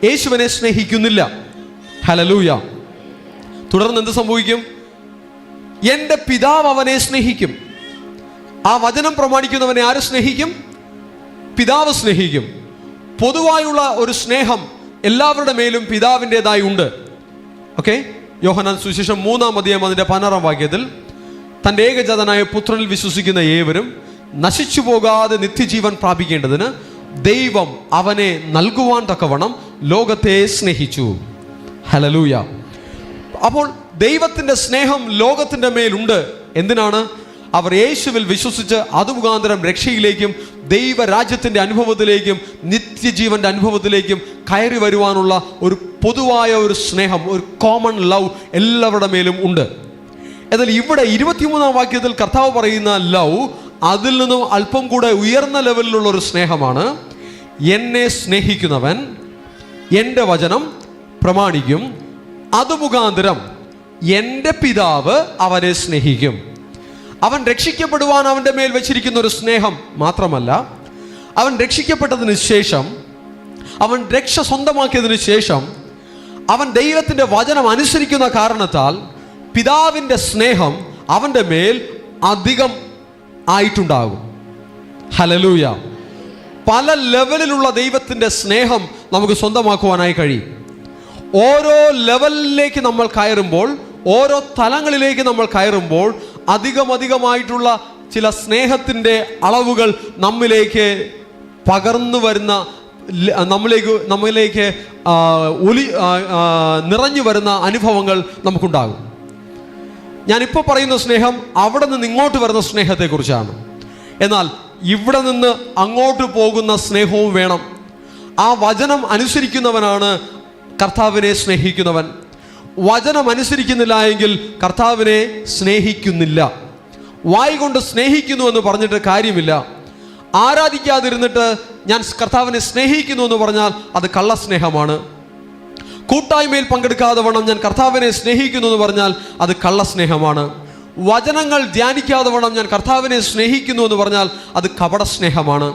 യേശുവിനെ സ്നേഹിക്കുന്നില്ല. ഹല്ലേലൂയ. തുടർന്ന് എന്ത് സംഭവിക്കും? എൻ്റെ പിതാവ് അവനെ സ്നേഹിക്കും. ആ വചനം പ്രമാണിക്കുന്നവനെ ആര് സ്നേഹിക്കും? പിതാവ് സ്നേഹിക്കും. പൊതുവായുള്ള ഒരു സ്നേഹം എല്ലാവരുടെ മേലും പിതാവിൻ്റെതായി ഉണ്ട്. ഓക്കെ. യോഹന്നാൻ സുവിശേഷം 3-ാം അധ്യായം 16-ാം വാക്യത്തിൽ തൻ്റെ ഏകജാതനായ പുത്രനിൽ വിശ്വസിക്കുന്ന ഏവരും നശിച്ചു പോകാതെ നിത്യജീവൻ പ്രാപിക്കേണ്ടതിന് ദൈവം അവനെ നൽകുവാൻ തക്കവണ്ണം ലോകത്തെ സ്നേഹിച്ചു. ഹല്ലേലൂയ. അപ്പോൾ ദൈവത്തിൻ്റെ സ്നേഹം ലോകത്തിൻ്റെ മേലുണ്ട്. എന്തിനാണ്? അവർ യേശുവിൽ വിശ്വസിച്ച് അത് മുഖാന്തരം രക്ഷയിലേക്കും ദൈവരാജ്യത്തിൻ്റെ അനുഭവത്തിലേക്കും നിത്യജീവന്റെ അനുഭവത്തിലേക്കും കയറി വരുവാനുള്ള ഒരു പൊതുവായ ഒരു സ്നേഹം, ഒരു കോമൺ ലവ് എല്ലാവരുടെ മേലും ഉണ്ട്. എന്നാൽ ഇവിടെ 23-ാം വാക്യത്തിൽ കർത്താവ് പറയുന്ന ലവ് അതിൽ നിന്നും അല്പം കൂടെ ഉയർന്ന ലെവലിലുള്ള ഒരു സ്നേഹമാണ്. എന്നെ സ്നേഹിക്കുന്നവൻ എൻ്റെ വചനം പ്രമാണിക്കും, അത് മുഖാന്തരം എൻ്റെ പിതാവ് അവനെ സ്നേഹിക്കും. അവൻ രക്ഷിക്കപ്പെടുവാൻ അവൻ്റെ മേൽ വെച്ചിരിക്കുന്ന ഒരു സ്നേഹം മാത്രമല്ല, അവൻ രക്ഷിക്കപ്പെട്ടതിന് ശേഷം, അവൻ രക്ഷ സ്വന്തമാക്കിയതിനു ശേഷം അവൻ ദൈവത്തിൻ്റെ വചനം അനുസരിക്കുന്ന കാരണത്താൽ പിതാവിൻ്റെ സ്നേഹം അവൻ്റെ മേൽ അധികം ആയിട്ടുണ്ടാകും. ഹല്ലേലൂയ. പല ലെവലിലുള്ള ദൈവത്തിൻ്റെ സ്നേഹം നമുക്ക് സ്വന്തമാക്കുവാനായി കഴിയും. ഓരോ ലെവലിലേക്ക് നമ്മൾ കയറുമ്പോൾ, ഓരോ തലങ്ങളിലേക്ക് നമ്മൾ കയറുമ്പോൾ അധികമായിട്ടുള്ള ചില സ്നേഹത്തിൻ്റെ അളവുകൾ നമ്മിലേക്ക് പകർന്നു വരുന്ന, നമ്മിലേക്ക് നിറഞ്ഞു വരുന്ന അനുഭവങ്ങൾ നമുക്കുണ്ടാകും. ഞാനിപ്പോൾ പറയുന്ന സ്നേഹം അവിടെ നിന്ന് ഇങ്ങോട്ട് വരുന്ന സ്നേഹത്തെക്കുറിച്ചാണ്. എന്നാൽ ഇവിടെ നിന്ന് അങ്ങോട്ട് പോകുന്ന സ്നേഹവും വേണം. ആ വചനം അനുസരിക്കുന്നവനാണ് കർത്താവിനെ സ്നേഹിക്കുന്നവൻ. വചനം അനുസരിക്കുന്നില്ല എങ്കിൽ കർത്താവിനെ സ്നേഹിക്കുന്നില്ല. വായി കൊണ്ട് സ്നേഹിക്കുന്നു എന്ന് പറഞ്ഞിട്ട് കാര്യമില്ല. ആരാധിക്കാതിരുന്നിട്ട് ഞാൻ കർത്താവിനെ സ്നേഹിക്കുന്നു എന്ന് പറഞ്ഞാൽ അത് കള്ളസ്നേഹമാണ്. കൂട്ടായ്മയിൽ പങ്കെടുക്കാതെ വണ്ണം ഞാൻ കർത്താവിനെ സ്നേഹിക്കുന്നു എന്ന് പറഞ്ഞാൽ അത് കള്ളസ്നേഹമാണ്. വചനങ്ങൾ ധ്യാനിക്കാതെ വണ്ണം ഞാൻ കർത്താവിനെ സ്നേഹിക്കുന്നു എന്ന് പറഞ്ഞാൽ അത് കപടസ്നേഹമാണ്.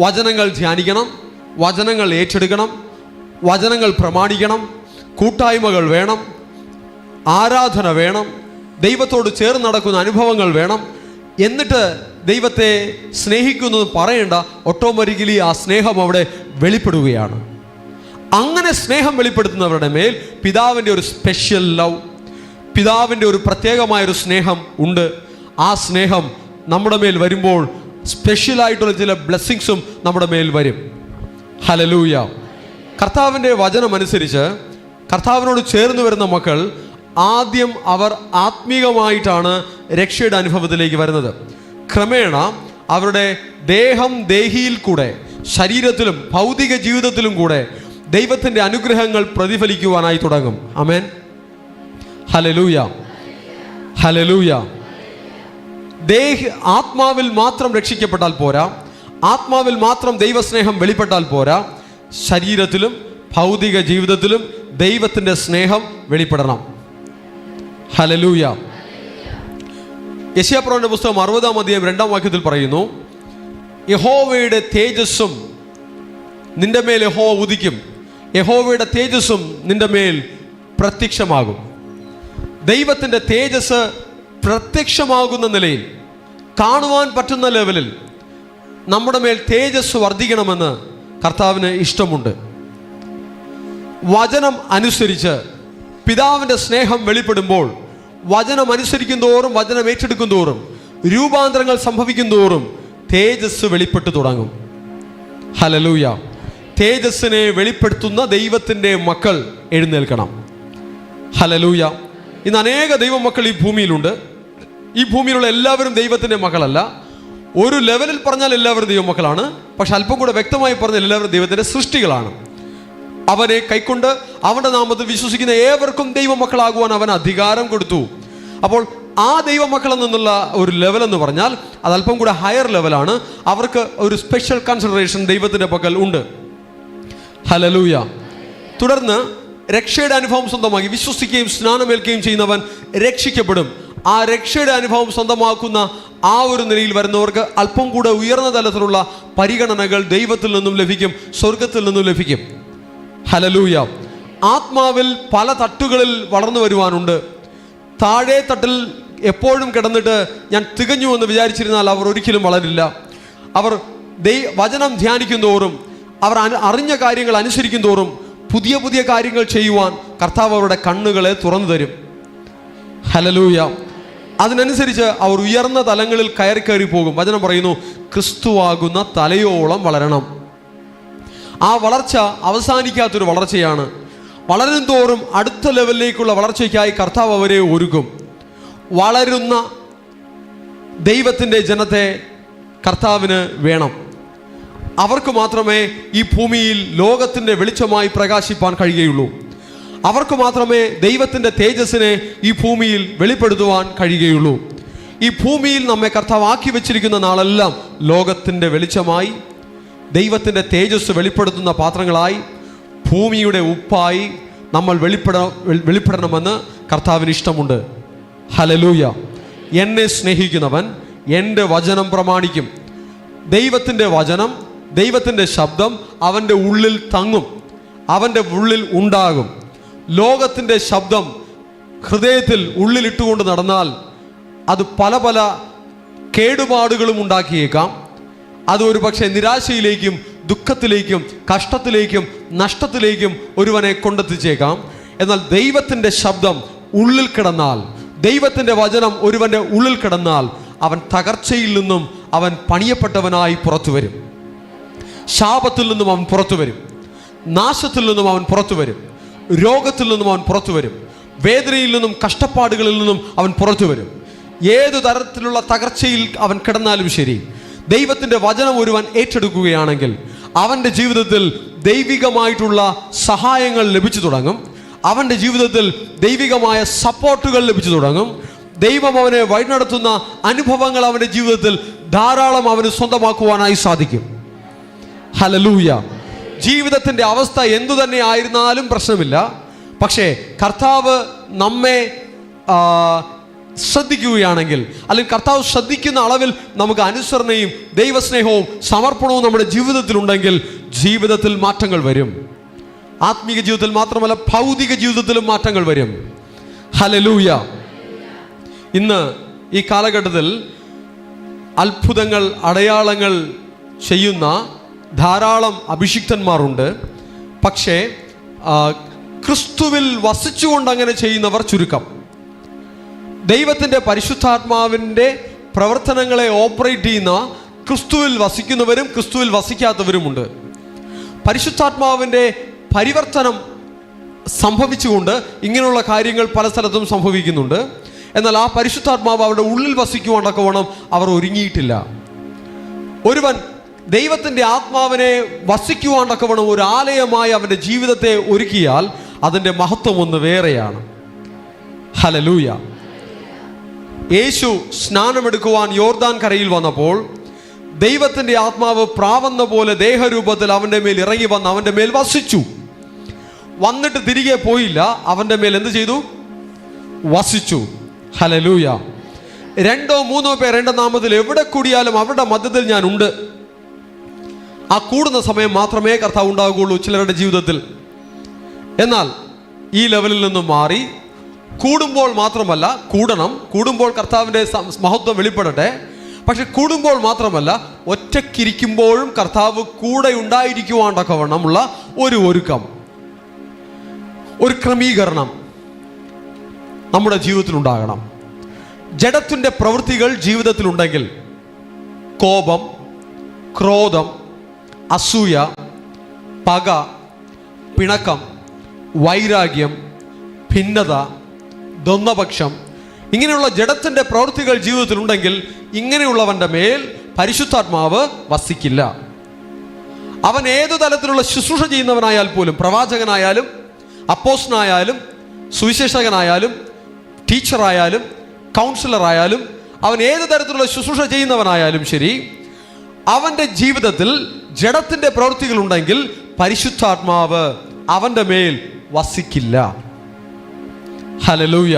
വചനങ്ങൾ ധ്യാനിക്കണം, വചനങ്ങൾ ഏറ്റെടുക്കണം, വചനങ്ങൾ പ്രമാണിക്കണം, കൂട്ടായ്മകൾ വേണം, ആരാധന വേണം, ദൈവത്തോട് ചേർന്ന് നടക്കുന്ന അനുഭവങ്ങൾ വേണം. എന്നിട്ട് ദൈവത്തെ സ്നേഹിക്കുന്നു പറയേണ്ട, ഓട്ടോമാറ്റിക്കലി ആ സ്നേഹം അവിടെ വെളിപ്പെടുകയാണ്. അങ്ങനെ സ്നേഹം വെളിപ്പെടുത്തുന്നവരുടെ മേൽ പിതാവിൻ്റെ ഒരു സ്പെഷ്യൽ ലവ്, പിതാവിൻ്റെ ഒരു പ്രത്യേകമായൊരു സ്നേഹം ഉണ്ട്. ആ സ്നേഹം നമ്മുടെ മേൽ വരുമ്പോൾ സ്പെഷ്യലായിട്ടുള്ള ചില ബ്ലെസ്സിങ്സും നമ്മുടെ മേൽ വരും. ഹല്ലേലൂയ. കർത്താവിൻ്റെ വചനമനുസരിച്ച് കർത്താവിനോട് ചേർന്ന് വരുന്ന മക്കൾ ആദ്യം അവർ ആത്മീകമായിട്ടാണ് രക്ഷയുടെ അനുഭവത്തിലേക്ക് വരുന്നത്. ക്രമേണ അവരുടെ ദേഹിയിൽ കൂടെ, ശരീരത്തിലും ഭൗതിക ജീവിതത്തിലും കൂടെ ദൈവത്തിൻ്റെ അനുഗ്രഹങ്ങൾ പ്രതിഫലിക്കുവാനായി തുടങ്ങും. ആമേൻ. ഹല്ലേലൂയ, ഹല്ലേലൂയ. ആത്മാവിൽ മാത്രം രക്ഷിക്കപ്പെട്ടാൽ പോരാ, ആത്മാവിൽ മാത്രം ദൈവസ്നേഹം വെളിപ്പെട്ടാൽ പോരാ, ശരീരത്തിലും ഭൗതിക ജീവിതത്തിലും ദൈവത്തിൻ്റെ സ്നേഹം വെളിപ്പെടണം. ഹല്ലേലൂയ. യെശയ്യാപ്രവചന പുസ്തകം 60-ാം അധ്യായം 2-ാം വാക്യത്തിൽ പറയുന്നു, യഹോവയുടെ തേജസ്സും നിന്റെ മേൽ യഹോവ ഉദിക്കും, യഹോവയുടെ തേജസ്സും നിന്റെ മേൽ പ്രത്യക്ഷമാകും. ദൈവത്തിൻ്റെ തേജസ് പ്രത്യക്ഷമാകുന്ന നിലയിൽ, കാണുവാൻ പറ്റുന്ന ലെവലിൽ നമ്മുടെ മേൽ തേജസ് വർദ്ധിക്കണമെന്ന് കർത്താവിന് ഇഷ്ടമുണ്ട്. വചനം അനുസരിച്ച് പിതാവിൻ്റെ സ്നേഹം വെളിപ്പെടുമ്പോൾ, വചനം അനുസരിക്കും തോറും, വചനം ഏറ്റെടുക്കും തോറും, രൂപാന്തരങ്ങൾ സംഭവിക്കും തോറും തേജസ് വെളിപ്പെട്ടു തുടങ്ങും. ഹല്ലേലൂയ. തേജസ്സിനെ വെളിപ്പെടുത്തുന്ന ദൈവത്തിൻ്റെ മക്കൾ എഴുന്നേൽക്കണം. ഹല്ലേലൂയ. ഇന്ന് അനേക ദൈവമക്കൾ ഈ ഭൂമിയിലുണ്ട്. ഈ ഭൂമിയിലുള്ള എല്ലാവരും ദൈവത്തിൻ്റെ മക്കളല്ല. ഒരു ലെവലിൽ പറഞ്ഞാൽ എല്ലാവരും ദൈവമക്കളാണ്. പക്ഷെ അല്പം കൂടെ വ്യക്തമായി പറഞ്ഞാൽ എല്ലാവരും ദൈവത്തിൻ്റെ സൃഷ്ടികളാണ്. അവനെ കൈക്കൊണ്ട് അവൻ്റെ നാമത്തിൽ വിശ്വസിക്കുന്ന ഏവർക്കും ദൈവമക്കളാകുവാൻ അവൻ അധികാരം കൊടുത്തു. അപ്പോൾ ആ ദൈവമക്കളിൽ നിന്നുള്ള ഒരു ലെവൽ എന്ന് പറഞ്ഞാൽ അത് അല്പം കൂടെ ഹയർ ലെവലാണ്. അവർക്ക് ഒരു സ്പെഷ്യൽ കൺസിഡറേഷൻ ദൈവത്തിൻ്റെ പക്കൽ ഉണ്ട്. ഹല്ലേലൂയ. തുടർന്ന് രക്ഷയുടെ അനുഭവം സ്വന്തമാക്കി വിശ്വസിക്കുകയും സ്നാനമേൽക്കുകയും ചെയ്യുന്നവൻ രക്ഷിക്കപ്പെടും. ആ രക്ഷയുടെ അനുഭവം സ്വന്തമാക്കുന്ന ആ ഒരു നിലയിൽ വരുന്നവർക്ക് അല്പം കൂടെ ഉയർന്ന തലത്തിലുള്ള പരിഗണനകൾ ദൈവത്തിൽ നിന്നും ലഭിക്കും, സ്വർഗത്തിൽ നിന്നും ലഭിക്കും. ഹല്ലേലൂയ. ആത്മാവിൽ പല തട്ടുകളിൽ വളർന്നു വരുവാനുണ്ട്. താഴെ തട്ടിൽ എപ്പോഴും കിടന്നിട്ട് ഞാൻ തികഞ്ഞു എന്ന് വിചാരിച്ചിരുന്നാൽ അവർ ഒരിക്കലും വളരില്ല. അവർ വചനം ധ്യാനിക്കും തോറും, അവർ അറിഞ്ഞ കാര്യങ്ങൾ അനുസരിക്കും തോറും പുതിയ പുതിയ കാര്യങ്ങൾ ചെയ്യുവാൻ കർത്താവ് അവരുടെ കണ്ണുകളെ തുറന്നു തരും. ഹല്ലേലൂയ. അതിനനുസരിച്ച് അവർ ഉയർന്ന തലങ്ങളിൽ കയറി പോകും. വചനം പറയുന്നു, ക്രിസ്തുവാകുന്ന തലയോളം വളരണം. ആ വളർച്ച അവസാനിക്കാത്തൊരു വളർച്ചയാണ്. വളരും തോറും അടുത്ത ലെവലിലേക്കുള്ള വളർച്ചയ്ക്കായി കർത്താവ് അവരെ ഒരുക്കും. വളരുന്ന ദൈവത്തിൻ്റെ ജനത്തെ കർത്താവിന് വേണം. അവർക്ക് മാത്രമേ ഈ ഭൂമിയിൽ ലോകത്തിൻ്റെ വെളിച്ചമായി പ്രകാശിപ്പാൻ കഴിയുകയുള്ളൂ. അവർക്ക് മാത്രമേ ദൈവത്തിൻ്റെ തേജസ്സിനെ ഈ ഭൂമിയിൽ വെളിപ്പെടുത്തുവാൻ കഴിയുകയുള്ളൂ. ഈ ഭൂമിയിൽ നമ്മെ കർത്താവ് ആക്കി വെച്ചിരിക്കുന്ന നാളെല്ലാം ലോകത്തിൻ്റെ വെളിച്ചമായി, ദൈവത്തിൻ്റെ തേജസ് വെളിപ്പെടുത്തുന്ന പാത്രങ്ങളായി, ഭൂമിയുടെ ഉപ്പായി നമ്മൾ വെളിപ്പെടണമെന്ന് കർത്താവിന് ഇഷ്ടമുണ്ട്. ഹല്ലേലൂയ. എന്നെ സ്നേഹിക്കുന്നവൻ എൻ്റെ വചനം പ്രമാണിക്കും. ദൈവത്തിൻ്റെ വചനം, ദൈവത്തിൻ്റെ ശബ്ദം അവൻ്റെ ഉള്ളിൽ തങ്ങും, അവൻ്റെ ഉള്ളിൽ ഉണ്ടാകും. ലോകത്തിൻ്റെ ശബ്ദം ഹൃദയത്തിൽ ഉള്ളിലിട്ടുകൊണ്ട് നടന്നാൽ അത് പല പല കേടുപാടുകളും ഉണ്ടാക്കിയേക്കാം. അതൊരു പക്ഷേ നിരാശയിലേക്കും ദുഃഖത്തിലേക്കും കഷ്ടത്തിലേക്കും നഷ്ടത്തിലേക്കും ഒരുവനെ കൊണ്ടെത്തിച്ചേക്കാം. എന്നാൽ ദൈവത്തിൻ്റെ ശബ്ദം ഉള്ളിൽ കിടന്നാൽ, ദൈവത്തിൻ്റെ വചനം ഒരുവൻ്റെ ഉള്ളിൽ കിടന്നാൽ അവൻ തകർച്ചയിൽ നിന്നും അവൻ പണിയപ്പെട്ടവനായി പുറത്തു വരും. ശാപത്തിൽ നിന്നും അവൻ പുറത്തു വരും. നാശത്തിൽ നിന്നും അവൻ പുറത്തു വരും. രോഗത്തിൽ നിന്നും അവൻ പുറത്തു വരും. വേദനയിൽ നിന്നും കഷ്ടപ്പാടുകളിൽ നിന്നും അവൻ പുറത്തു വരും. ഏതു തരത്തിലുള്ള തകർച്ചയിൽ അവൻ കിടന്നാലും ശരി, ദൈവത്തിൻ്റെ വചനം ഒരുവൻ ഏറ്റെടുക്കുകയാണെങ്കിൽ അവൻ്റെ ജീവിതത്തിൽ ദൈവികമായിട്ടുള്ള സഹായങ്ങൾ ലഭിച്ചു തുടങ്ങും. അവൻ്റെ ജീവിതത്തിൽ ദൈവികമായ സപ്പോർട്ടുകൾ ലഭിച്ചു തുടങ്ങും. ദൈവം അവനെ വഴി നടത്തുന്ന അനുഭവങ്ങൾ അവൻ്റെ ജീവിതത്തിൽ ധാരാളം അവന് സ്വന്തമാക്കുവാനായി സാധിക്കും. ഹല്ലേലൂയ. ജീവിതത്തിൻ്റെ അവസ്ഥ എന്തു തന്നെ ആയിരുന്നാലും പ്രശ്നമില്ല. പക്ഷേ കർത്താവ് നമ്മെ ശ്രദ്ധിക്കുകയാണെങ്കിൽ, അല്ലെങ്കിൽ കർത്താവ് ശ്രദ്ധിക്കുന്ന അളവിൽ നമുക്ക് അനുസരണയും ദൈവസ്നേഹവും സമർപ്പണവും നമ്മുടെ ജീവിതത്തിലുണ്ടെങ്കിൽ ജീവിതത്തിൽ മാറ്റങ്ങൾ വരും. ആത്മീക ജീവിതത്തിൽ മാത്രമല്ല, ഭൗതിക ജീവിതത്തിലും മാറ്റങ്ങൾ വരും. ഹല്ലേലൂയ. ഇന്ന് ഈ കാലഘട്ടത്തിൽ അത്ഭുതങ്ങൾ, അടയാളങ്ങൾ ചെയ്യുന്ന ധാരാളം അഭിഷിക്തന്മാരുണ്ട്. പക്ഷേ ക്രിസ്തുവിൽ വസിച്ചുകൊണ്ട് അങ്ങനെ ചെയ്യുന്നവർ ചുരുക്കം. ദൈവത്തിൻ്റെ പരിശുദ്ധാത്മാവിൻ്റെ പ്രവർത്തനങ്ങളെ ഓപ്പറേറ്റ് ചെയ്യുന്ന ക്രിസ്തുവിൽ വസിക്കുന്നവരും ക്രിസ്തുവിൽ വസിക്കാത്തവരുമുണ്ട്. പരിശുദ്ധാത്മാവിൻ്റെ പരിവർത്തനം സംഭവിച്ചുകൊണ്ട് ഇങ്ങനെയുള്ള കാര്യങ്ങൾ പല സ്ഥലത്തും സംഭവിക്കുന്നുണ്ട്. എന്നാൽ ആ പരിശുദ്ധാത്മാവ് അവരുടെ ഉള്ളിൽ വസിക്കുവാണ്ടൊക്കെ അവർ ഒരുങ്ങിയിട്ടില്ല. ഒരുവൻ ദൈവത്തിൻ്റെ ആത്മാവിനെ വസിക്കുവാണ്ടൊക്കെ ഒരു ആലയമായി അവൻ്റെ ജീവിതത്തെ ഒരുക്കിയാൽ അതിൻ്റെ മഹത്വം ഒന്ന് വേറെയാണ്. ഹല്ലേലൂയ. യേശു സ്നാനമെടുക്കുവാൻ യോർദാൻ കരയിൽ വന്നപ്പോൾ ദൈവത്തിൻ്റെ ആത്മാവ് പ്രാവെന്ന പോലെ ദേഹരൂപത്തിൽ അവൻ്റെ മേൽ ഇറങ്ങി വന്ന് അവൻ്റെ മേൽ വസിച്ചു. വന്നിട്ട് തിരികെ പോയില്ല, അവൻ്റെ മേൽ എന്ത് ചെയ്തു? വസിച്ചു. ഹല്ലേലൂയ. 2 or 3 പേർ എൻ്റെ നാമത്തിൽ എവിടെ കൂടിയാലും അവരുടെ മധ്യത്തിൽ ഞാൻ ഉണ്ട്. ആ കൂടുന്ന സമയം മാത്രമേ കർത്താവ് ഉണ്ടാകുകയുള്ളൂ ചിലരുടെ ജീവിതത്തിൽ. എന്നാൽ ഈ ലെവലിൽ നിന്നും മാറി കൂടുമ്പോൾ മാത്രമല്ല, കൂടുമ്പോൾ കർത്താവിൻ്റെ മഹത്വം വെളിപ്പെടട്ടെ. പക്ഷെ കൂടുമ്പോൾ മാത്രമല്ല, ഒറ്റക്കിരിക്കുമ്പോഴും കർത്താവ് കൂടെ ഉണ്ടായിരിക്കുവാണ്ടൊക്കെവണ്ണമുള്ള ഒരു ഒരുക്കം, ഒരു ക്രമീകരണം നമ്മുടെ ജീവിതത്തിൽ ഉണ്ടാകണം. ജഡത്തിൻ്റെ പ്രവൃത്തികൾ ജീവിതത്തിലുണ്ടെങ്കിൽ കോപം, ക്രോധം, അസൂയ, പക, പിണക്കം, വൈരാഗ്യം, ഭിന്നത, ദ്വന്ദ്വപക്ഷം, ഇങ്ങനെയുള്ള ജഡത്തിൻ്റെ പ്രവൃത്തികൾ ജീവിതത്തിലുണ്ടെങ്കിൽ ഇങ്ങനെയുള്ളവൻ്റെ മേൽ പരിശുദ്ധാത്മാവ് വസിക്കില്ല. അവൻ ഏതു തലത്തിലുള്ള ശുശ്രൂഷ ചെയ്യുന്നവനായാൽ പോലും, പ്രവാചകനായാലും അപ്പോസ്തലനായാലും സുവിശേഷകനായാലും ടീച്ചറായാലും കൗൺസിലറായാലും, അവൻ ഏതു തരത്തിലുള്ള ശുശ്രൂഷ ചെയ്യുന്നവനായാലും ശരി, അവൻ്റെ ജീവിതത്തിൽ ജഡത്തിൻ്റെ പ്രവൃത്തികൾ ഉണ്ടെങ്കിൽ പരിശുദ്ധാത്മാവ് അവൻ്റെ മേൽ വസിക്കില്ല. ഹല്ലേലൂയ.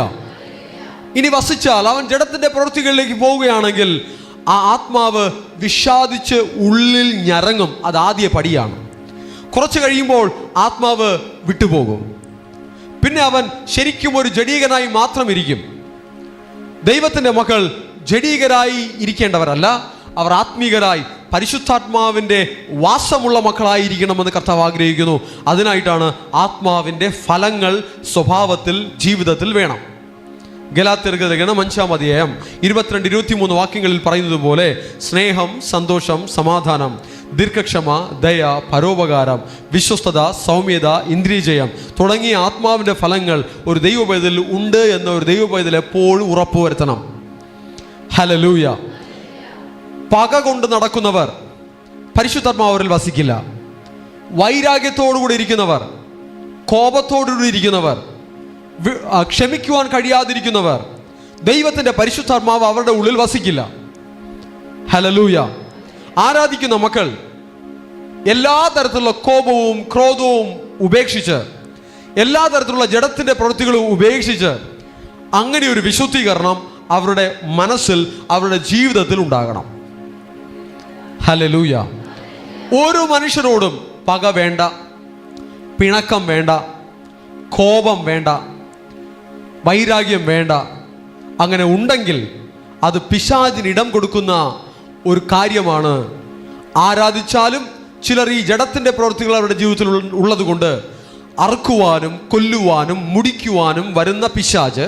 ഇനി വസിച്ചാൽ അവൻ ജഡത്തിൻ്റെ പ്രവൃത്തികളിലേക്ക് പോവുകയാണെങ്കിൽ ആ ആത്മാവ് വിഷാദിച്ച് ഉള്ളിൽ ഞരങ്ങും. അത് ആദ്യ പടിയാണ്. കുറച്ച് കഴിയുമ്പോൾ ആത്മാവ് വിട്ടുപോകും. പിന്നെ അവൻ ശരിക്കും ഒരു ജഡീകനായി മാത്രം ഇരിക്കും. ദൈവത്തിൻ്റെ മക്കൾ ജഡീകരായി ഇരിക്കേണ്ടവരല്ല, അവർ ആത്മീകരായി പരിശുദ്ധാത്മാവിൻ്റെ വാസമുള്ള മക്കളായിരിക്കണമെന്ന് കർത്താവ് ആഗ്രഹിക്കുന്നു. അതിനായിട്ടാണ് ആത്മാവിൻ്റെ ഫലങ്ങൾ സ്വഭാവത്തിൽ, ജീവിതത്തിൽ വേണം. ഗലാത്യർക്ക് ലേഖനം 5-ാം അധ്യായം 22-23 വാക്യങ്ങളിൽ പറയുന്നത് പോലെ സ്നേഹം, സന്തോഷം, സമാധാനം, ദീർഘക്ഷമ, ദയ, പരോപകാരം, വിശ്വസ്തത, സൗമ്യത, ഇന്ദ്രിയജയം തുടങ്ങിയ ആത്മാവിൻ്റെ ഫലങ്ങൾ ഒരു ദൈവപൈതലിൽ ഉണ്ട് എന്ന് ഒരു ദൈവപൈതൽ എപ്പോഴും ഉറപ്പുവരുത്തണം. ഹല്ലേലൂയ. പക കൊണ്ട് നടക്കുന്നവർ പരിശുദ്ധാത്മാവ് അവരിൽ വസിക്കില്ല. വൈരാഗ്യത്തോടുകൂടി ഇരിക്കുന്നവർ, കോപത്തോടുകൂടി ഇരിക്കുന്നവർ, ക്ഷമിക്കുവാൻ കഴിയാതിരിക്കുന്നവർ, ദൈവത്തിൻ്റെ പരിശുദ്ധാത്മാവ് അവരുടെ ഉള്ളിൽ വസിക്കില്ല. ഹല്ലേലൂയ. ആരാധിക്കുന്ന മക്കൾ എല്ലാ തരത്തിലുള്ള കോപവും ക്രോധവും ഉപേക്ഷിച്ച്, എല്ലാ തരത്തിലുള്ള ജഡത്തിൻ്റെ പ്രവൃത്തികളും ഉപേക്ഷിച്ച് അങ്ങനെ ഒരു വിശുദ്ധീകരണം അവരുടെ മനസ്സിൽ, അവരുടെ ജീവിതത്തിൽ ഉണ്ടാകണം. ഹല്ലേലൂയ. ഓരോ മനുഷ്യരോടും പക വേണ്ട, പിണക്കം വേണ്ട, കോപം വേണ്ട, വൈരാഗ്യം വേണ്ട. അങ്ങനെ ഉണ്ടെങ്കിൽ അത് പിശാചിന് ഇടം കൊടുക്കുന്ന ഒരു കാര്യമാണ്. ആരാധിച്ചാലും ചിലർ ഈ ജഡത്തിൻ്റെ പ്രവൃത്തികൾ അവരുടെ ജീവിതത്തിൽ ഉള്ളത് കൊണ്ട് അറുക്കുവാനും കൊല്ലുവാനും മുടിക്കുവാനും വരുന്ന പിശാച്,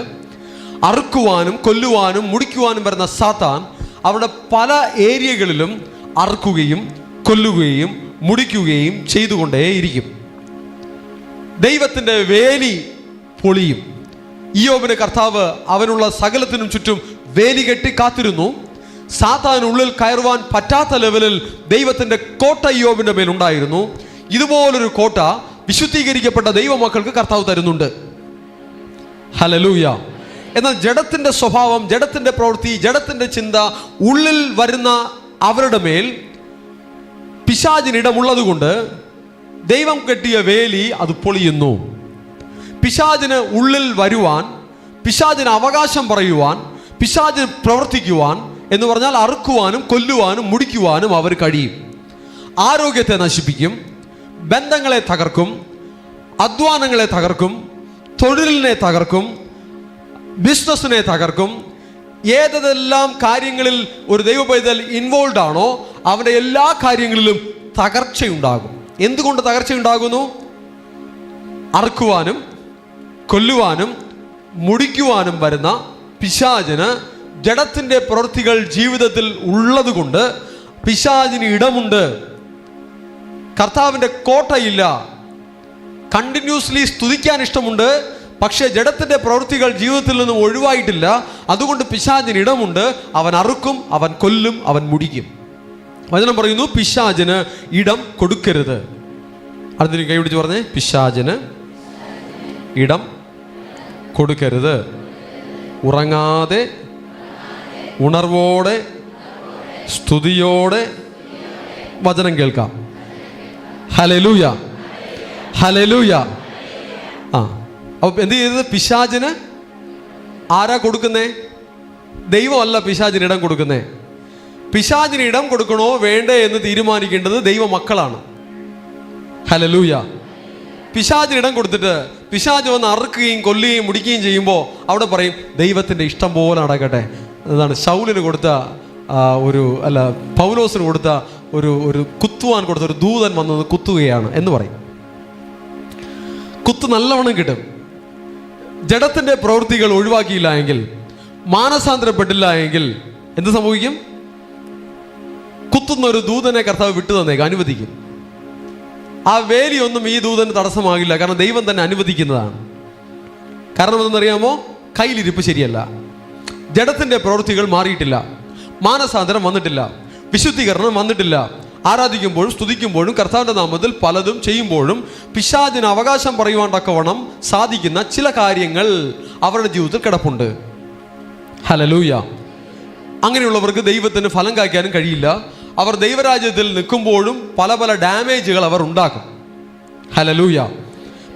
അറുക്കുവാനും കൊല്ലുവാനും മുടിക്കുവാനും വരുന്ന സാത്താൻ അവരുടെ പല ഏരിയകളിലും അറുക്കുകയും കൊല്ലുകയും മുടിക്കുകയും ചെയ്തുകൊണ്ടേയിരിക്കും. ദൈവത്തിൻ്റെ വേലി പൊളിയും. ഇയ്യോബിന് കർത്താവ് അവനുള്ള സകലത്തിനും ചുറ്റും വേലി കെട്ടി കാത്തിരുന്നു. സാത്താനുള്ളിൽ കയറുവാൻ പറ്റാത്ത ലെവലിൽ ദൈവത്തിൻ്റെ കോട്ട ഇയ്യോബിൻ്റെ മേലുണ്ടായിരുന്നു. ഇതുപോലൊരു കോട്ട വിശുദ്ധീകരിക്കപ്പെട്ട ദൈവമക്കൾക്ക് കർത്താവ് തരുന്നുണ്ട്. ഹല്ലേലൂയ. എന്നാൽ ജഡത്തിൻ്റെ സ്വഭാവം, ജഡത്തിൻ്റെ പ്രവൃത്തി, ജഡത്തിൻ്റെ ചിന്ത ഉള്ളിൽ വരുന്ന അവരുടെ മേൽ പിശാചിനിടമുള്ളത് കൊണ്ട് ദൈവം കെട്ടിയ വേലി അത് പൊളിയുന്നു. പിശാചിന് ഉള്ളിൽ വരുവാൻ, പിശാചിന് അവകാശം പറയുവാൻ, പിശാചിന് പ്രവർത്തിക്കുവാൻ എന്ന് പറഞ്ഞാൽ അറുക്കുവാനും കൊല്ലുവാനും മുടിക്കുവാനും അവർ കഴിയും. ആരോഗ്യത്തെ നശിപ്പിക്കും, ബന്ധങ്ങളെ തകർക്കും, അധ്വാനങ്ങളെ തകർക്കും, തൊഴിലിനെ തകർക്കും, ബിസിനസ്സിനെ തകർക്കും. ഏതെല്ലാം കാര്യങ്ങളിൽ ഒരു ദൈവപൈതൽ ഇൻവോൾവ് ആണോ അവൻ്റെ എല്ലാ കാര്യങ്ങളിലും തകർച്ചയുണ്ടാകും. എന്തുകൊണ്ട് തകർച്ചയുണ്ടാകുന്നു? അറുക്കുവാനും കൊല്ലുവാനും മുടിക്കുവാനും വരുന്ന പിശാചിന് ജഡത്തിൻ്റെ പ്രവൃത്തികൾ ജീവിതത്തിൽ ഉള്ളതുകൊണ്ട് പിശാചിന് ഇടമുണ്ട്. കർത്താവിൻ്റെ കോട്ടയില്ല. കണ്ടിന്യൂസ്ലി സ്തുതിക്കാൻ ഇഷ്ടമുണ്ട്, പക്ഷേ ജഡത്തിൻ്റെ പ്രവൃത്തികൾ ജീവിതത്തിൽ നിന്നും ഒഴിവായിട്ടില്ല. അതുകൊണ്ട് പിശാചിന് ഇടമുണ്ട്. അവൻ അറുക്കും, അവൻ കൊല്ലും, അവൻ മുടിക്കും. വചനം പറയുന്നു, പിശാചിന് ഇടം കൊടുക്കരുത്. അടുത്തൊരു കൈ പിടിച്ച് പറഞ്ഞേ, പിശാചിന് ഇടം കൊടുക്കരുത്. ഉറങ്ങാതെ ഉണർവോടെ സ്തുതിയോടെ വചനം കേൾക്കാം. Hallelujah, hallelujah. അപ്പൊ എന്ത് ചെയ്തത്? പിശാചിന് ആരാ കൊടുക്കുന്നേ? ദൈവമല്ല പിശാചിന് ഇടം കൊടുക്കുന്നേ. പിശാചിന് ഇടം കൊടുക്കണോ വേണ്ടേ എന്ന് തീരുമാനിക്കേണ്ടത് ദൈവ മക്കളാണ്. ഹല്ലേലൂയ. പിശാചിന് ഇടം കൊടുത്തിട്ട് പിശാച് വന്ന് അറുക്കുകയും കൊല്ലുകയും മുടിക്കുകയും ചെയ്യുമ്പോൾ അവിടെ പറയും ദൈവത്തിൻ്റെ ഇഷ്ടം പോലെ നടക്കട്ടെ. എന്താണ് ശൗലിന് കൊടുത്ത പൗലോസിന് കൊടുത്ത ഒരു കുത്തുവാൻ കൊടുത്ത ഒരു ദൂതൻ വന്നത് കുത്തുകയാണ് എന്ന് പറയും. കുത്ത് നല്ലവണ്ണം കിട്ടും. ജഡത്തിൻ്റെ പ്രവൃത്തികൾ ഒഴിവാക്കിയില്ല എങ്കിൽ, മാനസാന്തരപ്പെട്ടില്ല എങ്കിൽ എന്ത് സംഭവിക്കും? കുത്തുന്ന ഒരു ദൂതനെ കർത്താവ് വിട്ടു തന്നേക്ക്, അനുവദിക്കും. ആ വേലിയൊന്നും ഈ ദൂതന് തടസ്സമാകില്ല. കാരണം ദൈവം തന്നെ അനുവദിക്കുന്നതാണ്. കാരണം എന്തെന്നറിയാമോ? കയ്യിലിരിപ്പ് ശരിയല്ല. ജഡത്തിൻ്റെ പ്രവൃത്തികൾ മാറിയിട്ടില്ല, മാനസാന്തരം വന്നിട്ടില്ല, വിശുദ്ധീകരണം വന്നിട്ടില്ല. ആരാധിക്കുമ്പോഴും സ്തുതിക്കുമ്പോഴും കർത്താവിൻ്റെ നാമത്തിൽ പലതും ചെയ്യുമ്പോഴും പിശാചിന് അവകാശം പറയുവാൻ തക്കവണ്ണം സാധിക്കുന്ന ചില കാര്യങ്ങൾ അവരുടെ ജീവിതത്തിൽ കിടപ്പുണ്ട്. ഹല്ലേലൂയ. അങ്ങനെയുള്ളവർക്ക് ദൈവത്തിന് ഫലം കായ്ക്കാനും കഴിയില്ല. അവർ ദൈവരാജ്യത്തിൽ നിൽക്കുമ്പോഴും പല പല ഡാമേജുകൾ അവർ ഉണ്ടാക്കും. ഹല്ലേലൂയ.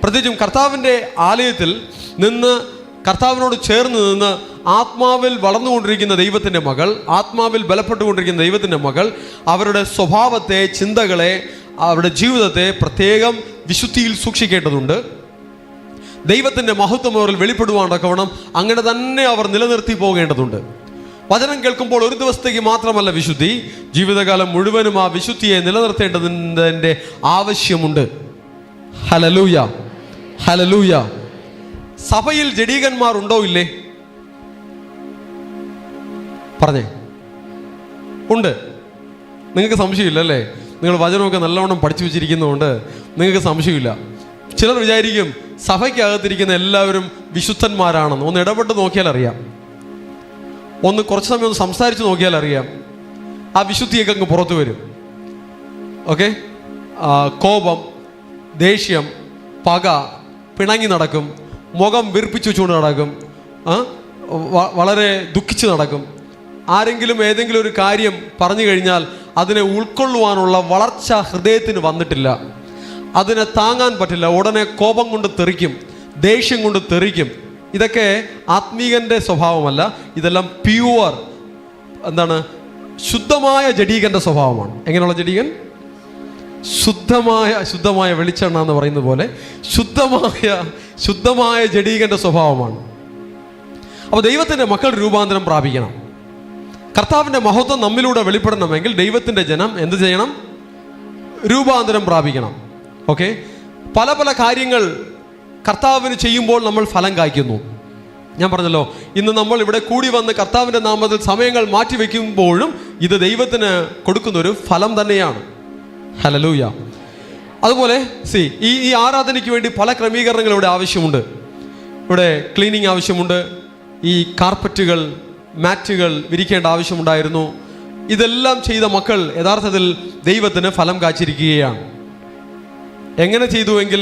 പ്രത്യേകിച്ചും കർത്താവിൻ്റെ ആലയത്തിൽ നിന്ന്, കർത്താവിനോട് ചേർന്ന് നിന്ന് ആത്മാവിൽ വളർന്നുകൊണ്ടിരിക്കുന്ന ദൈവത്തിൻ്റെ മകൾ, ആത്മാവിൽ ബലപ്പെട്ടുകൊണ്ടിരിക്കുന്ന ദൈവത്തിൻ്റെ മകൾ അവരുടെ സ്വഭാവത്തെ, ചിന്തകളെ, അവരുടെ ജീവിതത്തെ പ്രത്യേകം വിശുദ്ധിയിൽ സൂക്ഷിക്കേണ്ടതുണ്ട്. ദൈവത്തിൻ്റെ മഹത്വം അവരിൽ വെളിപ്പെടുവാൻ തക്കവണ്ണം അങ്ങനെ തന്നെ അവർ നിലനിർത്തി പോകേണ്ടതുണ്ട്. വചനം കേൾക്കുമ്പോൾ ഒരു ദിവസത്തേക്ക് മാത്രമല്ല വിശുദ്ധി, ജീവിതകാലം മുഴുവനും ആ വിശുദ്ധിയെ നിലനിർത്തേണ്ടതിൻ്റെ ആവശ്യമുണ്ട്. Hallelujah, hallelujah. സഭയിൽ ജഡീകന്മാർ ഉണ്ടോ ഇല്ലേ? പറഞ്ഞേ. ഉണ്ട്. നിങ്ങൾക്ക് സംശയമില്ല അല്ലേ? നിങ്ങൾ വചനമൊക്കെ നല്ലവണ്ണം പഠിച്ചു വെച്ചിരിക്കുന്നതുകൊണ്ട് നിങ്ങൾക്ക് സംശയമില്ല. ചിലർ വിചാരിക്കും സഭയ്ക്കകത്തിരിക്കുന്ന എല്ലാവരും വിശുദ്ധന്മാരാണെന്ന്. ഒന്ന് ഇടപെട്ട് നോക്കിയാൽ അറിയാം. ഒന്ന് കുറച്ച് സമയം ഒന്ന് സംസാരിച്ച് നോക്കിയാൽ അറിയാം. ആ വിശുദ്ധിയൊക്കെ അങ്ങ് പുറത്തു വരും. ഓക്കെ. കോപം, ദേഷ്യം, പക, പിണങ്ങി നടക്കും, മുഖം വീർപ്പിച്ചു വെച്ചുകൊണ്ട് നടക്കും, വളരെ ദുഃഖിച്ച് നടക്കും. ആരെങ്കിലും ഏതെങ്കിലും ഒരു കാര്യം പറഞ്ഞു കഴിഞ്ഞാൽ അതിനെ ഉൾക്കൊള്ളുവാനുള്ള വളർച്ച ഹൃദയത്തിന് വന്നിട്ടില്ല, അതിനെ താങ്ങാൻ പറ്റില്ല. ഉടനെ കോപം കൊണ്ട് തെറിക്കും, ദേഷ്യം കൊണ്ട് തെറിക്കും. ഇതൊക്കെ ആത്മീകൻ്റെ സ്വഭാവമല്ല. ഇതെല്ലാം പ്യുവർ, ശുദ്ധമായ ജഡീകൻ്റെ സ്വഭാവമാണ്. എങ്ങനെയുള്ള ജഡീകൻ? ശുദ്ധമായ വെളിച്ചെണ്ണ എന്ന് പറയുന്ന പോലെ ശുദ്ധമായ ജഡീകൻ്റെ സ്വഭാവമാണ്. അപ്പോൾ ദൈവത്തിൻ്റെ മക്കൾ രൂപാന്തരം പ്രാപിക്കണം. കർത്താവിൻ്റെ മഹത്വം നമ്മിലൂടെ വെളിപ്പെടണമെങ്കിൽ ദൈവത്തിൻ്റെ ജനം എന്ത് ചെയ്യണം? രൂപാന്തരം പ്രാപിക്കണം. ഓക്കെ. പല പല കാര്യങ്ങൾ കർത്താവിന് ചെയ്യുമ്പോൾ നമ്മൾ ഫലം കായ്ക്കുന്നു. ഞാൻ പറഞ്ഞല്ലോ, ഇന്ന് നമ്മൾ ഇവിടെ കൂടി വന്ന് കർത്താവിൻ്റെ നാമത്തിൽ സമയങ്ങൾ മാറ്റിവെക്കുമ്പോഴും ഇത് ദൈവത്തിന് കൊടുക്കുന്നൊരു ഫലം തന്നെയാണ്. ഹല്ലേലൂയ. അതുപോലെ ഈ ആരാധനയ്ക്ക് വേണ്ടി പല ക്രമീകരണങ്ങൾ ഇവിടെ ആവശ്യമുണ്ട്. ഇവിടെ ക്ലീനിങ് ആവശ്യമുണ്ട്. ഈ കാർപ്പറ്റുകൾ, മാറ്റുകൾ വിരിക്കേണ്ട ആവശ്യമുണ്ടായിരുന്നു. ഇതെല്ലാം ചെയ്ത മക്കൾ യഥാർത്ഥത്തിൽ ദൈവത്തിന് ഫലം കാച്ചിരിക്കുകയാണ്. എങ്ങനെ ചെയ്തുവെങ്കിൽ?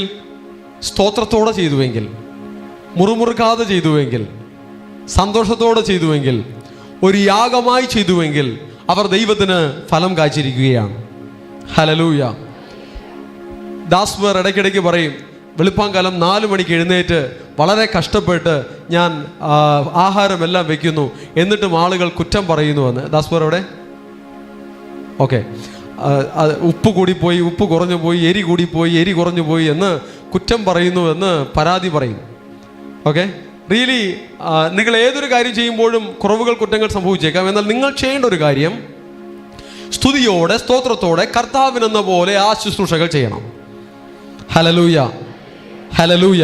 സ്തോത്രത്തോടെ ചെയ്തുവെങ്കിൽ, മുറുമുറുക്കാതെ ചെയ്തുവെങ്കിൽ, സന്തോഷത്തോടെ ചെയ്തുവെങ്കിൽ, ഒരു യാഗമായി ചെയ്തുവെങ്കിൽ അവർ ദൈവത്തിന് ഫലം കാച്ചിരിക്കുകയാണ്. ഹല്ലേലൂയ. ദാസ്വർ ഇടയ്ക്കിടയ്ക്ക് പറയും, വെളുപ്പാങ്കാലം 4 മണിക്ക് എഴുന്നേറ്റ് വളരെ കഷ്ടപ്പെട്ട് ഞാൻ ആഹാരമെല്ലാം വെക്കുന്നു, എന്നിട്ടും ആളുകൾ കുറ്റം പറയുന്നുവെന്ന്. ദാസ്വർ എവിടെ? ഓക്കെ. ഉപ്പ് കൂടിപ്പോയി, ഉപ്പ് കുറഞ്ഞു പോയി, എരി കൂടിപ്പോയി, എരി കുറഞ്ഞു പോയി എന്ന് കുറ്റം പറയുന്നു എന്ന് പരാതി പറയും. ഓക്കെ. റിയലി നിങ്ങൾ ഏതൊരു കാര്യം ചെയ്യുമ്പോഴും കുറവുകൾ, കുറ്റങ്ങൾ സംഭവിച്ചേക്കാം. എന്നാൽ നിങ്ങൾ ചെയ്യേണ്ട ഒരു കാര്യം സ്തുതിയോടെ, സ്തോത്രത്തോടെ കർത്താവിനെന്ന പോലെ ആ ശുശ്രൂഷകൾ ചെയ്യണം. Hallelujah, hallelujah.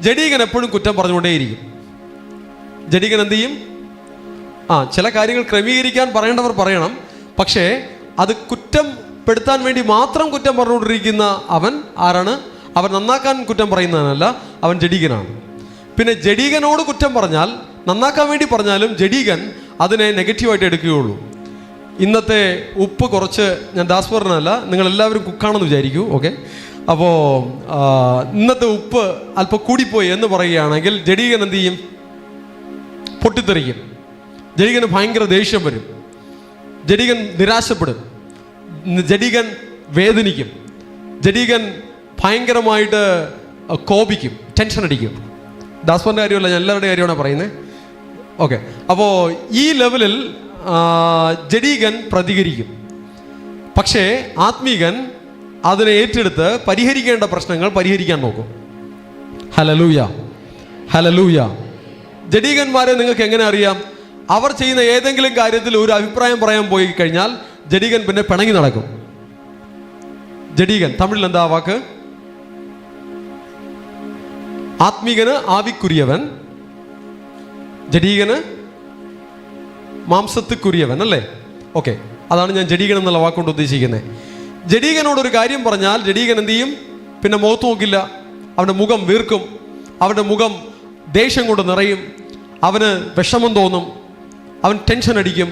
ജഡീകൻ എപ്പോഴും കുറ്റം പറഞ്ഞുകൊണ്ടേയിരിക്കും. ജഡീകൻ എന്ത് ചെയ്യും? ചില കാര്യങ്ങൾ ക്രമീകരിക്കാൻ പറയേണ്ടവർ പറയണം. പക്ഷേ അത് കുറ്റം പെടുത്താൻ വേണ്ടി മാത്രം കുറ്റം പറഞ്ഞുകൊണ്ടിരിക്കുന്ന അവൻ ആരാണ്? അവൻ നന്നാക്കാൻ കുറ്റം പറയുന്നവനല്ല, അവൻ ജഡീകനാണ്. പിന്നെ ജഡീകനോട് കുറ്റം പറഞ്ഞാൽ, നന്നാക്കാൻ വേണ്ടി പറഞ്ഞാലും ജഡീകൻ അതിനെ നെഗറ്റീവായിട്ട് എടുക്കുകയുള്ളൂ. ഇന്നത്തെ ഉപ്പ് കുറച്ച്, ഞാൻ ദാസ്പൂർണല്ല, നിങ്ങളെല്ലാവരും കുക്കാണെന്ന് വിചാരിക്കൂ, ഓക്കെ? അപ്പോൾ ഇന്നത്തെ ഉപ്പ് അല്പം കൂടിപ്പോയി എന്ന് പറയുകയാണെങ്കിൽ ജഡീകൻ എന്ത് ചെയ്യും? പൊട്ടിത്തെറിക്കും. ജഡീകന് ഭയങ്കര ദേഷ്യം വരും. ജഡീകൻ നിരാശപ്പെടും. ജഡീകൻ വേദനിക്കും. ജഡീകൻ ഭയങ്കരമായിട്ട് കോപിക്കും, ടെൻഷൻ അടിക്കും. ദാസ്പൂറിൻ്റെ കാര്യമല്ല, ഞാൻ എല്ലാവരുടെ കാര്യമാണ് പറയുന്നത്, ഓക്കെ? അപ്പോൾ ഈ ലെവലിൽ ജഡീകൻ പ്രതികരിക്കും. പക്ഷേ ആത്മീകൻ അതിനെ ഏറ്റെടുത്ത് പരിഹരിക്കേണ്ട പ്രശ്നങ്ങൾ പരിഹരിക്കാൻ നോക്കും. Hallelujah, hallelujah. ജഡീകന്മാരെ നിങ്ങൾക്ക് എങ്ങനെ അറിയാം? അവർ ചെയ്യുന്ന ഏതെങ്കിലും കാര്യത്തിൽ ഒരു അഭിപ്രായം പറയാൻ പോയി കഴിഞ്ഞാൽ ജഡീകൻ പിന്നെ പിണങ്ങി നടക്കും. ജഡീകൻ തമിഴിൽ എന്താ വാക്ക്? ആത്മീകന് ആവിക്കുரியവൻ, ജഡീകന് മാംസത്തിക്കുரியവൻ, അല്ലേ? ഓക്കെ, അതാണ് ഞാൻ ജഡീകൻ എന്നുള്ള വാക്കുകൊണ്ട് ഉദ്ദേശിക്കുന്നത്. ജഡീകനോടൊരു കാര്യം പറഞ്ഞാൽ ജഡീകൻ എന്ത് ചെയ്യും? പിന്നെ മുഖത്ത് നോക്കില്ല. അവൻ്റെ മുഖം വീർക്കും. അവൻ്റെ മുഖം ദേഷ്യം കൊണ്ട് നിറയും. അവന് വിഷമം തോന്നും. അവൻ ടെൻഷൻ അടിക്കും.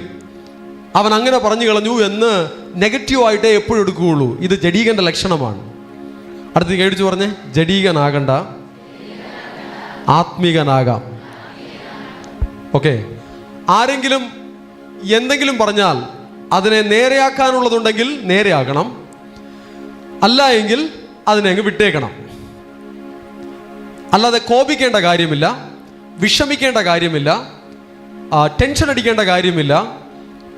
അവൻ അങ്ങനെ പറഞ്ഞു കളഞ്ഞു എന്ന് നെഗറ്റീവായിട്ടേ എപ്പോഴും എടുക്കുകയുള്ളൂ. ഇത് ജഡീകൻ്റെ ലക്ഷണമാണ്. അടുത്ത് കേടിച്ചു പറഞ്ഞേ, ജഡീകനാകണ്ട, ആത്മീകനാകാം. ഓക്കെ, ആരെങ്കിലും എന്തെങ്കിലും പറഞ്ഞാൽ അതിനെ നേരെയാക്കാനുള്ളതുണ്ടെങ്കിൽ നേരെയാകണം, അല്ല എങ്കിൽ അതിനെ അങ്ങ് വിട്ടേക്കണം. അല്ലാതെ കോപിക്കേണ്ട കാര്യമില്ല, വിഷമിക്കേണ്ട കാര്യമില്ല, ടെൻഷൻ അടിക്കേണ്ട കാര്യമില്ല,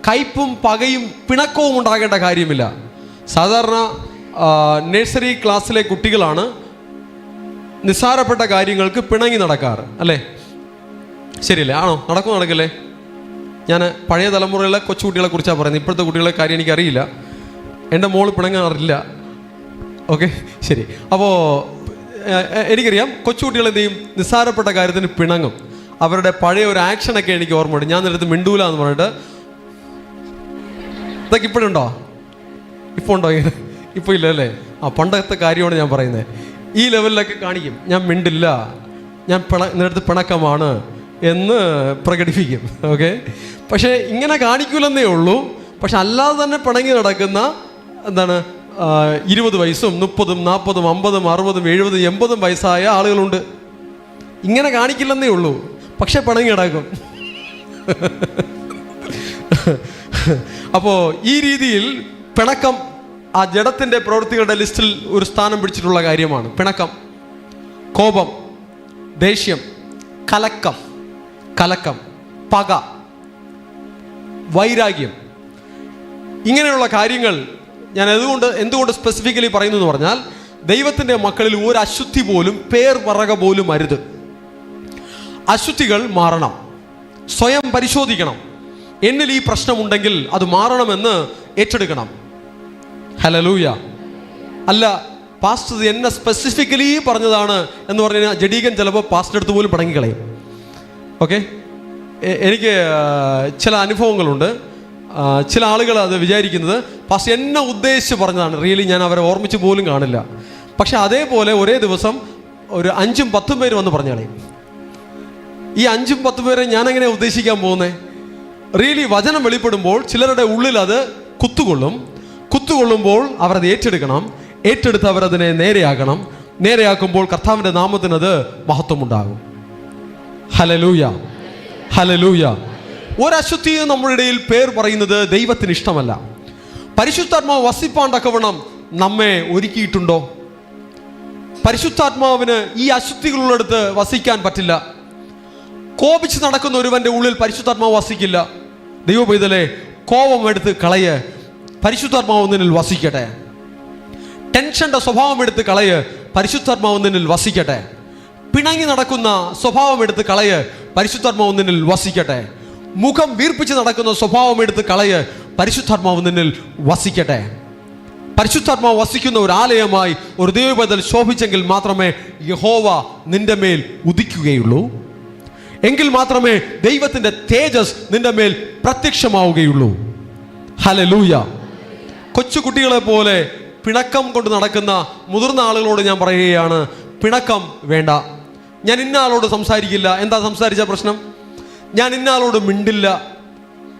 കയ്പും പകയും പിണക്കവും ഉണ്ടാകേണ്ട കാര്യമില്ല. സാധാരണ നഴ്സറി ക്ലാസ്സിലെ കുട്ടികളാണ് നിസ്സാരപ്പെട്ട കാര്യങ്ങൾക്ക് പിണങ്ങി നടക്കാറ്, അല്ലേ? ശരിയല്ലേ? ആണോ? നടക്കില്ലേ? ഞാൻ പഴയ തലമുറയിലെ കൊച്ചുകുട്ടികളെ കുറിച്ചാണ് പറയുന്നത്. ഇപ്പോഴത്തെ കുട്ടികളെ കാര്യം എനിക്കറിയില്ല. എൻ്റെ മോള് പിണങ്ങാറില്ല, ഓക്കെ? ശരി. അപ്പോൾ എനിക്കറിയാം കൊച്ചുകുട്ടികൾ എന്ത് ചെയ്യും? നിസ്സാരപ്പെട്ട കാര്യത്തിന് പിണങ്ങും. അവരുടെ പഴയ ഒരു ആക്ഷനൊക്കെ എനിക്ക് ഓർമ്മയുണ്ട്. ഞാൻ നേരത്തെ മിണ്ടൂല എന്ന് പറഞ്ഞിട്ട്, ഇതൊക്കെ ഇപ്പോഴുണ്ടോ? ഇപ്പോൾ ഉണ്ടോ ഇങ്ങനെ? ഇപ്പോൾ ഇല്ല അല്ലേ? പണ്ടത്തെ കാര്യമാണ് ഞാൻ പറയുന്നത്. ഈ ലെവലിലൊക്കെ കാണിക്കും, ഞാൻ മിണ്ടില്ല, ഞാൻ നേരത്തെ പിണക്കമാണ് എന്ന് പ്രകടിപ്പിക്കും, ഓക്കെ? പക്ഷേ ഇങ്ങനെ കാണിക്കൂലെന്നേ ഉള്ളൂ. പക്ഷെ അല്ലാതെ തന്നെ പിണങ്ങി നടക്കുന്ന എന്താണ് 20 വയസ്സും 30, 40, 50, 60, 70, 80 വയസ്സായ ആളുകളുണ്ട്. ഇങ്ങനെ കാണിക്കില്ലെന്നേ ഉള്ളൂ, പക്ഷെ പിണങ്ങി കിടക്കും. അപ്പോൾ ഈ രീതിയിൽ പിണക്കം ആ ജഡത്തിൻ്റെ പ്രവൃത്തികളുടെ ലിസ്റ്റിൽ ഒരു സ്ഥാനം പിടിച്ചിട്ടുള്ള കാര്യമാണ്. പിണക്കം, കോപം, ദേഷ്യം, കലക്കം, പക, വൈരാഗ്യം, ഇങ്ങനെയുള്ള കാര്യങ്ങൾ ഞാൻ എന്തുകൊണ്ട് സ്പെസിഫിക്കലി പറയുന്നു എന്ന് പറഞ്ഞാൽ, ദൈവത്തിൻ്റെ മക്കളിൽ ഒരു അശുദ്ധി പോലും, പേർ പറക പോലും അരുത്. അശുദ്ധികൾ മാറണം. സ്വയം പരിശോധിക്കണം. എന്നിൽ ഈ പ്രശ്നമുണ്ടെങ്കിൽ അത് മാറണമെന്ന് ഏറ്റെടുക്കണം. ഹല്ലേലൂയ. അല്ല, പാസ്റ്റർ എന്നെ സ്പെസിഫിക്കലി പറഞ്ഞതാണ് എന്ന് പറഞ്ഞു കഴിഞ്ഞാൽ ജഡീകൻ ചിലപ്പോൾ പാസ്റ്റർ അടുത്ത് പോലും പിണങ്ങിക്കളയും, ഓക്കെ? എനിക്ക് ചില അനുഭവങ്ങളുണ്ട്. ചില ആളുകൾ അത് വിചാരിക്കുന്നത് പാസ്റ്റർ എന്നെ ഉദ്ദേശിച്ച് പറഞ്ഞതാണ്. റിയലി ഞാൻ അവരെ ഓർമ്മിച്ച് പോലും കാണില്ല. പക്ഷെ അതേപോലെ ഒരേ ദിവസം ഒരു 5-10 പേര് വന്ന് പറഞ്ഞാളേ. ഈ 5-10 പേരെ ഞാനെങ്ങനെ ഉദ്ദേശിക്കാൻ പോകുന്നത്? റിയലി വചനം വെളിപ്പെടുമ്പോൾ ചിലരുടെ ഉള്ളിൽ അത് കുത്തുകൊള്ളുമ്പോൾ അവരത് ഏറ്റെടുത്ത് അവരതിനെ നേരെയാക്കണം. നേരെയാക്കുമ്പോൾ കർത്താവിൻ്റെ നാമത്തിനത് മഹത്വമുണ്ടാകും. Hallelujah, hallelujah. ഒരശുദ്ധിയും നമ്മുടെ ഇടയിൽ പേർ പറയുന്നത് ദൈവത്തിന് ഇഷ്ടമല്ല. പരിശുദ്ധാത്മാവ് വസിപ്പാണ്ടക്കവണ്ണം നമ്മെ ഒരുക്കിയിട്ടുണ്ടോ? പരിശുദ്ധാത്മാവിന് ഈ അശുദ്ധികളുള്ളിടത്ത് വസിക്കാൻ പറ്റില്ല. കോപിച്ച് നടക്കുന്ന ഒരുവന്റെ ഉള്ളിൽ പരിശുദ്ധാത്മാവ് വസിക്കില്ല. ദൈവ പൈതലേ, കോപം എടുത്ത് കളയ്, പരിശുദ്ധാത്മാവ് നിന്നിൽ വസിക്കട്ടെ. ടെൻഷന്റെ സ്വഭാവം എടുത്ത് കളയ്, പരിശുദ്ധാത്മാവ് നിന്നിൽ വസിക്കട്ടെ. പിണങ്ങി നടക്കുന്ന സ്വഭാവം എടുത്ത് കളയ്, പരിശുദ്ധാത്മാവ് നിന്നിൽ വസിക്കട്ടെ. മുഖം വീർപ്പിച്ച് നടക്കുന്ന സ്വഭാവം എടുത്ത് കളയ്, പരിശുദ്ധാത്മാവ് നിന്നിൽ വസിക്കട്ടെ. പരിശുദ്ധാത്മാവ് വസിക്കുന്ന ഒരു ആലയമായി ഒരു ദൈവപൈതൽ ശോഭിച്ചെങ്കിൽ മാത്രമേ യഹോവ നിന്റെ മേൽ ഉദിക്കുകയുള്ളൂ. എങ്കിൽ മാത്രമേ ദൈവത്തിന്റെ തേജസ് നിന്റെ മേൽ പ്രത്യക്ഷമാവുകയുള്ളൂ. ഹല്ലേലൂയ. കൊച്ചുകുട്ടികളെ പോലെ പിണക്കം കൊണ്ട് നടക്കുന്ന മുതിർന്ന ആളുകളോട് ഞാൻ പറയുകയാണ്, പിണക്കം വേണ്ട. ഞാൻ ഇന്ന ആളോട് സംസാരിക്കില്ല. എന്താ സംസാരിച്ച പ്രശ്നം? ഞാൻ ഇന്ന ആളോട് മിണ്ടില്ല,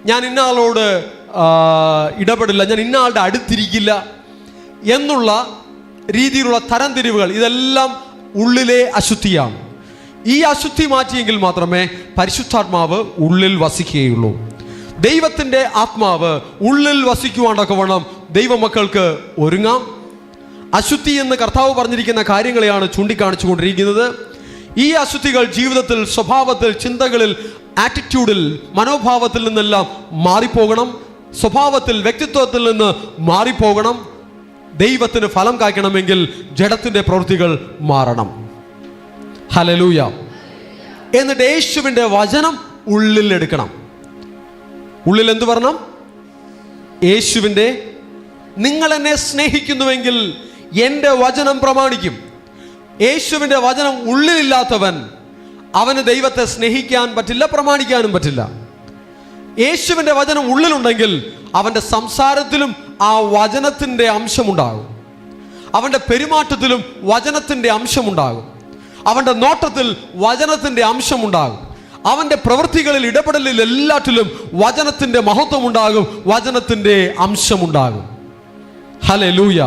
ഞാൻ ഇന്ന ആളോട് ഇടപെടില്ല, ഞാൻ ഇന്ന ആളുടെ അടുത്തിരിക്കില്ല എന്നുള്ള രീതിയിലുള്ള തരംതിരിവുകൾ, ഇതെല്ലാം ഉള്ളിലെ അശുദ്ധിയാണ്. ഈ അശുദ്ധി മാറ്റിയെങ്കിൽ മാത്രമേ പരിശുദ്ധാത്മാവ് ഉള്ളിൽ വസിക്കുകയുള്ളൂ. ദൈവത്തിൻ്റെ ആത്മാവ് ഉള്ളിൽ വസിക്കുവാണ്ടൊക്കെ വേണം ദൈവമക്കൾക്ക് ഒരുങ്ങാം. അശുദ്ധി എന്ന് കർത്താവ് പറഞ്ഞിരിക്കുന്ന കാര്യങ്ങളെയാണ് ചൂണ്ടിക്കാണിച്ചു കൊണ്ടിരിക്കുന്നത്. ഈ അശുദ്ധികൾ ജീവിതത്തിൽ, സ്വഭാവത്തിൽ, ചിന്തകളിൽ, ആറ്റിറ്റ്യൂഡിൽ, മനോഭാവത്തിൽ നിന്നെല്ലാം മാറിപ്പോകണം. സ്വഭാവത്തിൽ, വ്യക്തിത്വത്തിൽ നിന്ന് മാറിപ്പോകണം. ദൈവത്തിന് ഫലം കായ്ക്കണമെങ്കിൽ ജഡത്തിൻ്റെ പ്രവൃത്തികൾ മാറണം. ഹല്ലേലൂയ. എന്നിട്ട് യേശുവിൻ്റെ വചനം ഉള്ളിൽ എടുക്കണം. ഉള്ളിൽ എന്ത് വരണം? യേശുവിൻ്റെ, നിങ്ങൾ എന്നെ സ്നേഹിക്കുന്നുവെങ്കിൽ എൻ്റെ വചനം പ്രമാണിക്കും. യേശുവിൻ്റെ വചനം ഉള്ളിലില്ലാത്തവൻ, അവന് ദൈവത്തെ സ്നേഹിക്കാൻ പറ്റില്ല, പ്രമാണിക്കാനും പറ്റില്ല. യേശുവിൻ്റെ വചനം ഉള്ളിലുണ്ടെങ്കിൽ അവൻ്റെ സംസാരത്തിലും ആ വചനത്തിൻ്റെ അംശമുണ്ടാകും. അവൻ്റെ പെരുമാറ്റത്തിലും വചനത്തിൻ്റെ അംശമുണ്ടാകും. അവൻ്റെ നോട്ടത്തിൽ വചനത്തിൻ്റെ അംശമുണ്ടാകും. അവൻ്റെ പ്രവൃത്തികളിൽ, ഇടപെടലിൽ, എല്ലാറ്റിലും വചനത്തിൻ്റെ മഹത്വമുണ്ടാകും, വചനത്തിൻ്റെ അംശമുണ്ടാകും. ഹല്ലേലൂയ.